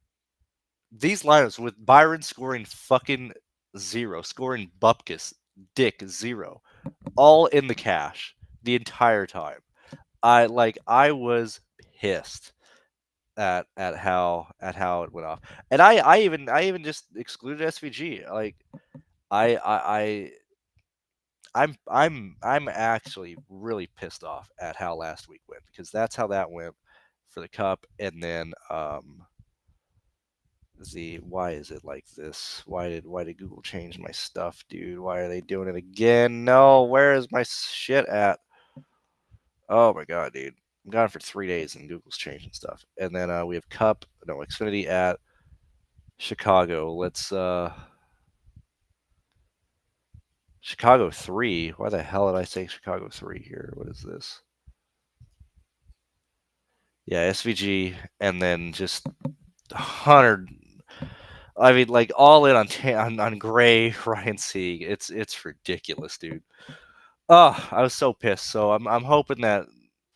these lineups with Byron scoring fucking 0, scoring Bupkis dick 0, all in the cash the entire time. I was pissed at how it went off, and I even just excluded SVG. Like I I'm actually really pissed off at how last week went because that's how that went for the Cup, and then the why is it like this? Why did Google change my stuff, dude? Why are they doing it again? No, where is my shit at? Oh my god, dude. I'm gone for 3 days and Google's changing stuff. And then we have Xfinity at Chicago. Let's Chicago 3. Why the hell did I say Chicago 3 here? What is this? Yeah, SVG, and then just 100. I mean, like all in on Gray, Ryan Sieg. It's ridiculous, dude. Oh, I was so pissed. So I'm hoping that,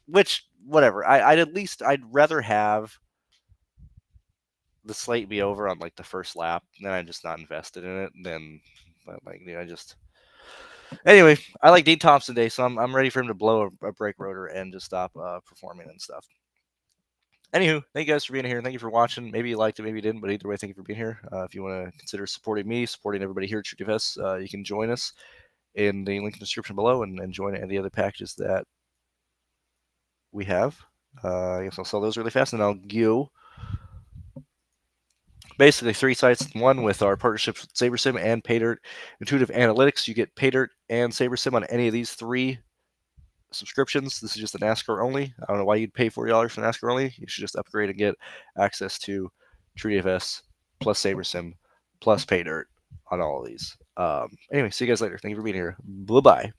which whatever. I'd rather have the slate be over on like the first lap, and then I'm just not invested in it. Then, but like I just anyway. I like Dean Thompson Day, so I'm ready for him to blow a brake rotor and just stop performing and stuff. Anywho, thank you guys for being here. Thank you for watching. Maybe you liked it, maybe you didn't, but either way, thank you for being here. If you want to consider supporting me, supporting everybody here at TrueDFS, you can join us in the link in the description below and join any of the other packages that we have. I guess I'll sell those really fast, and I'll give basically 3 sites. One with our partnerships with SaberSim and PayDirt Intuitive Analytics. You get PayDirt and SaberSim on any of these 3 subscriptions. This is just the NASCAR only. I don't know why you'd pay $40 for NASCAR only. You should just upgrade and get access to TrueDFS plus SaberSim plus PayDirt on all of these. Anyway, see you guys later. Thank you for being here. Bye bye.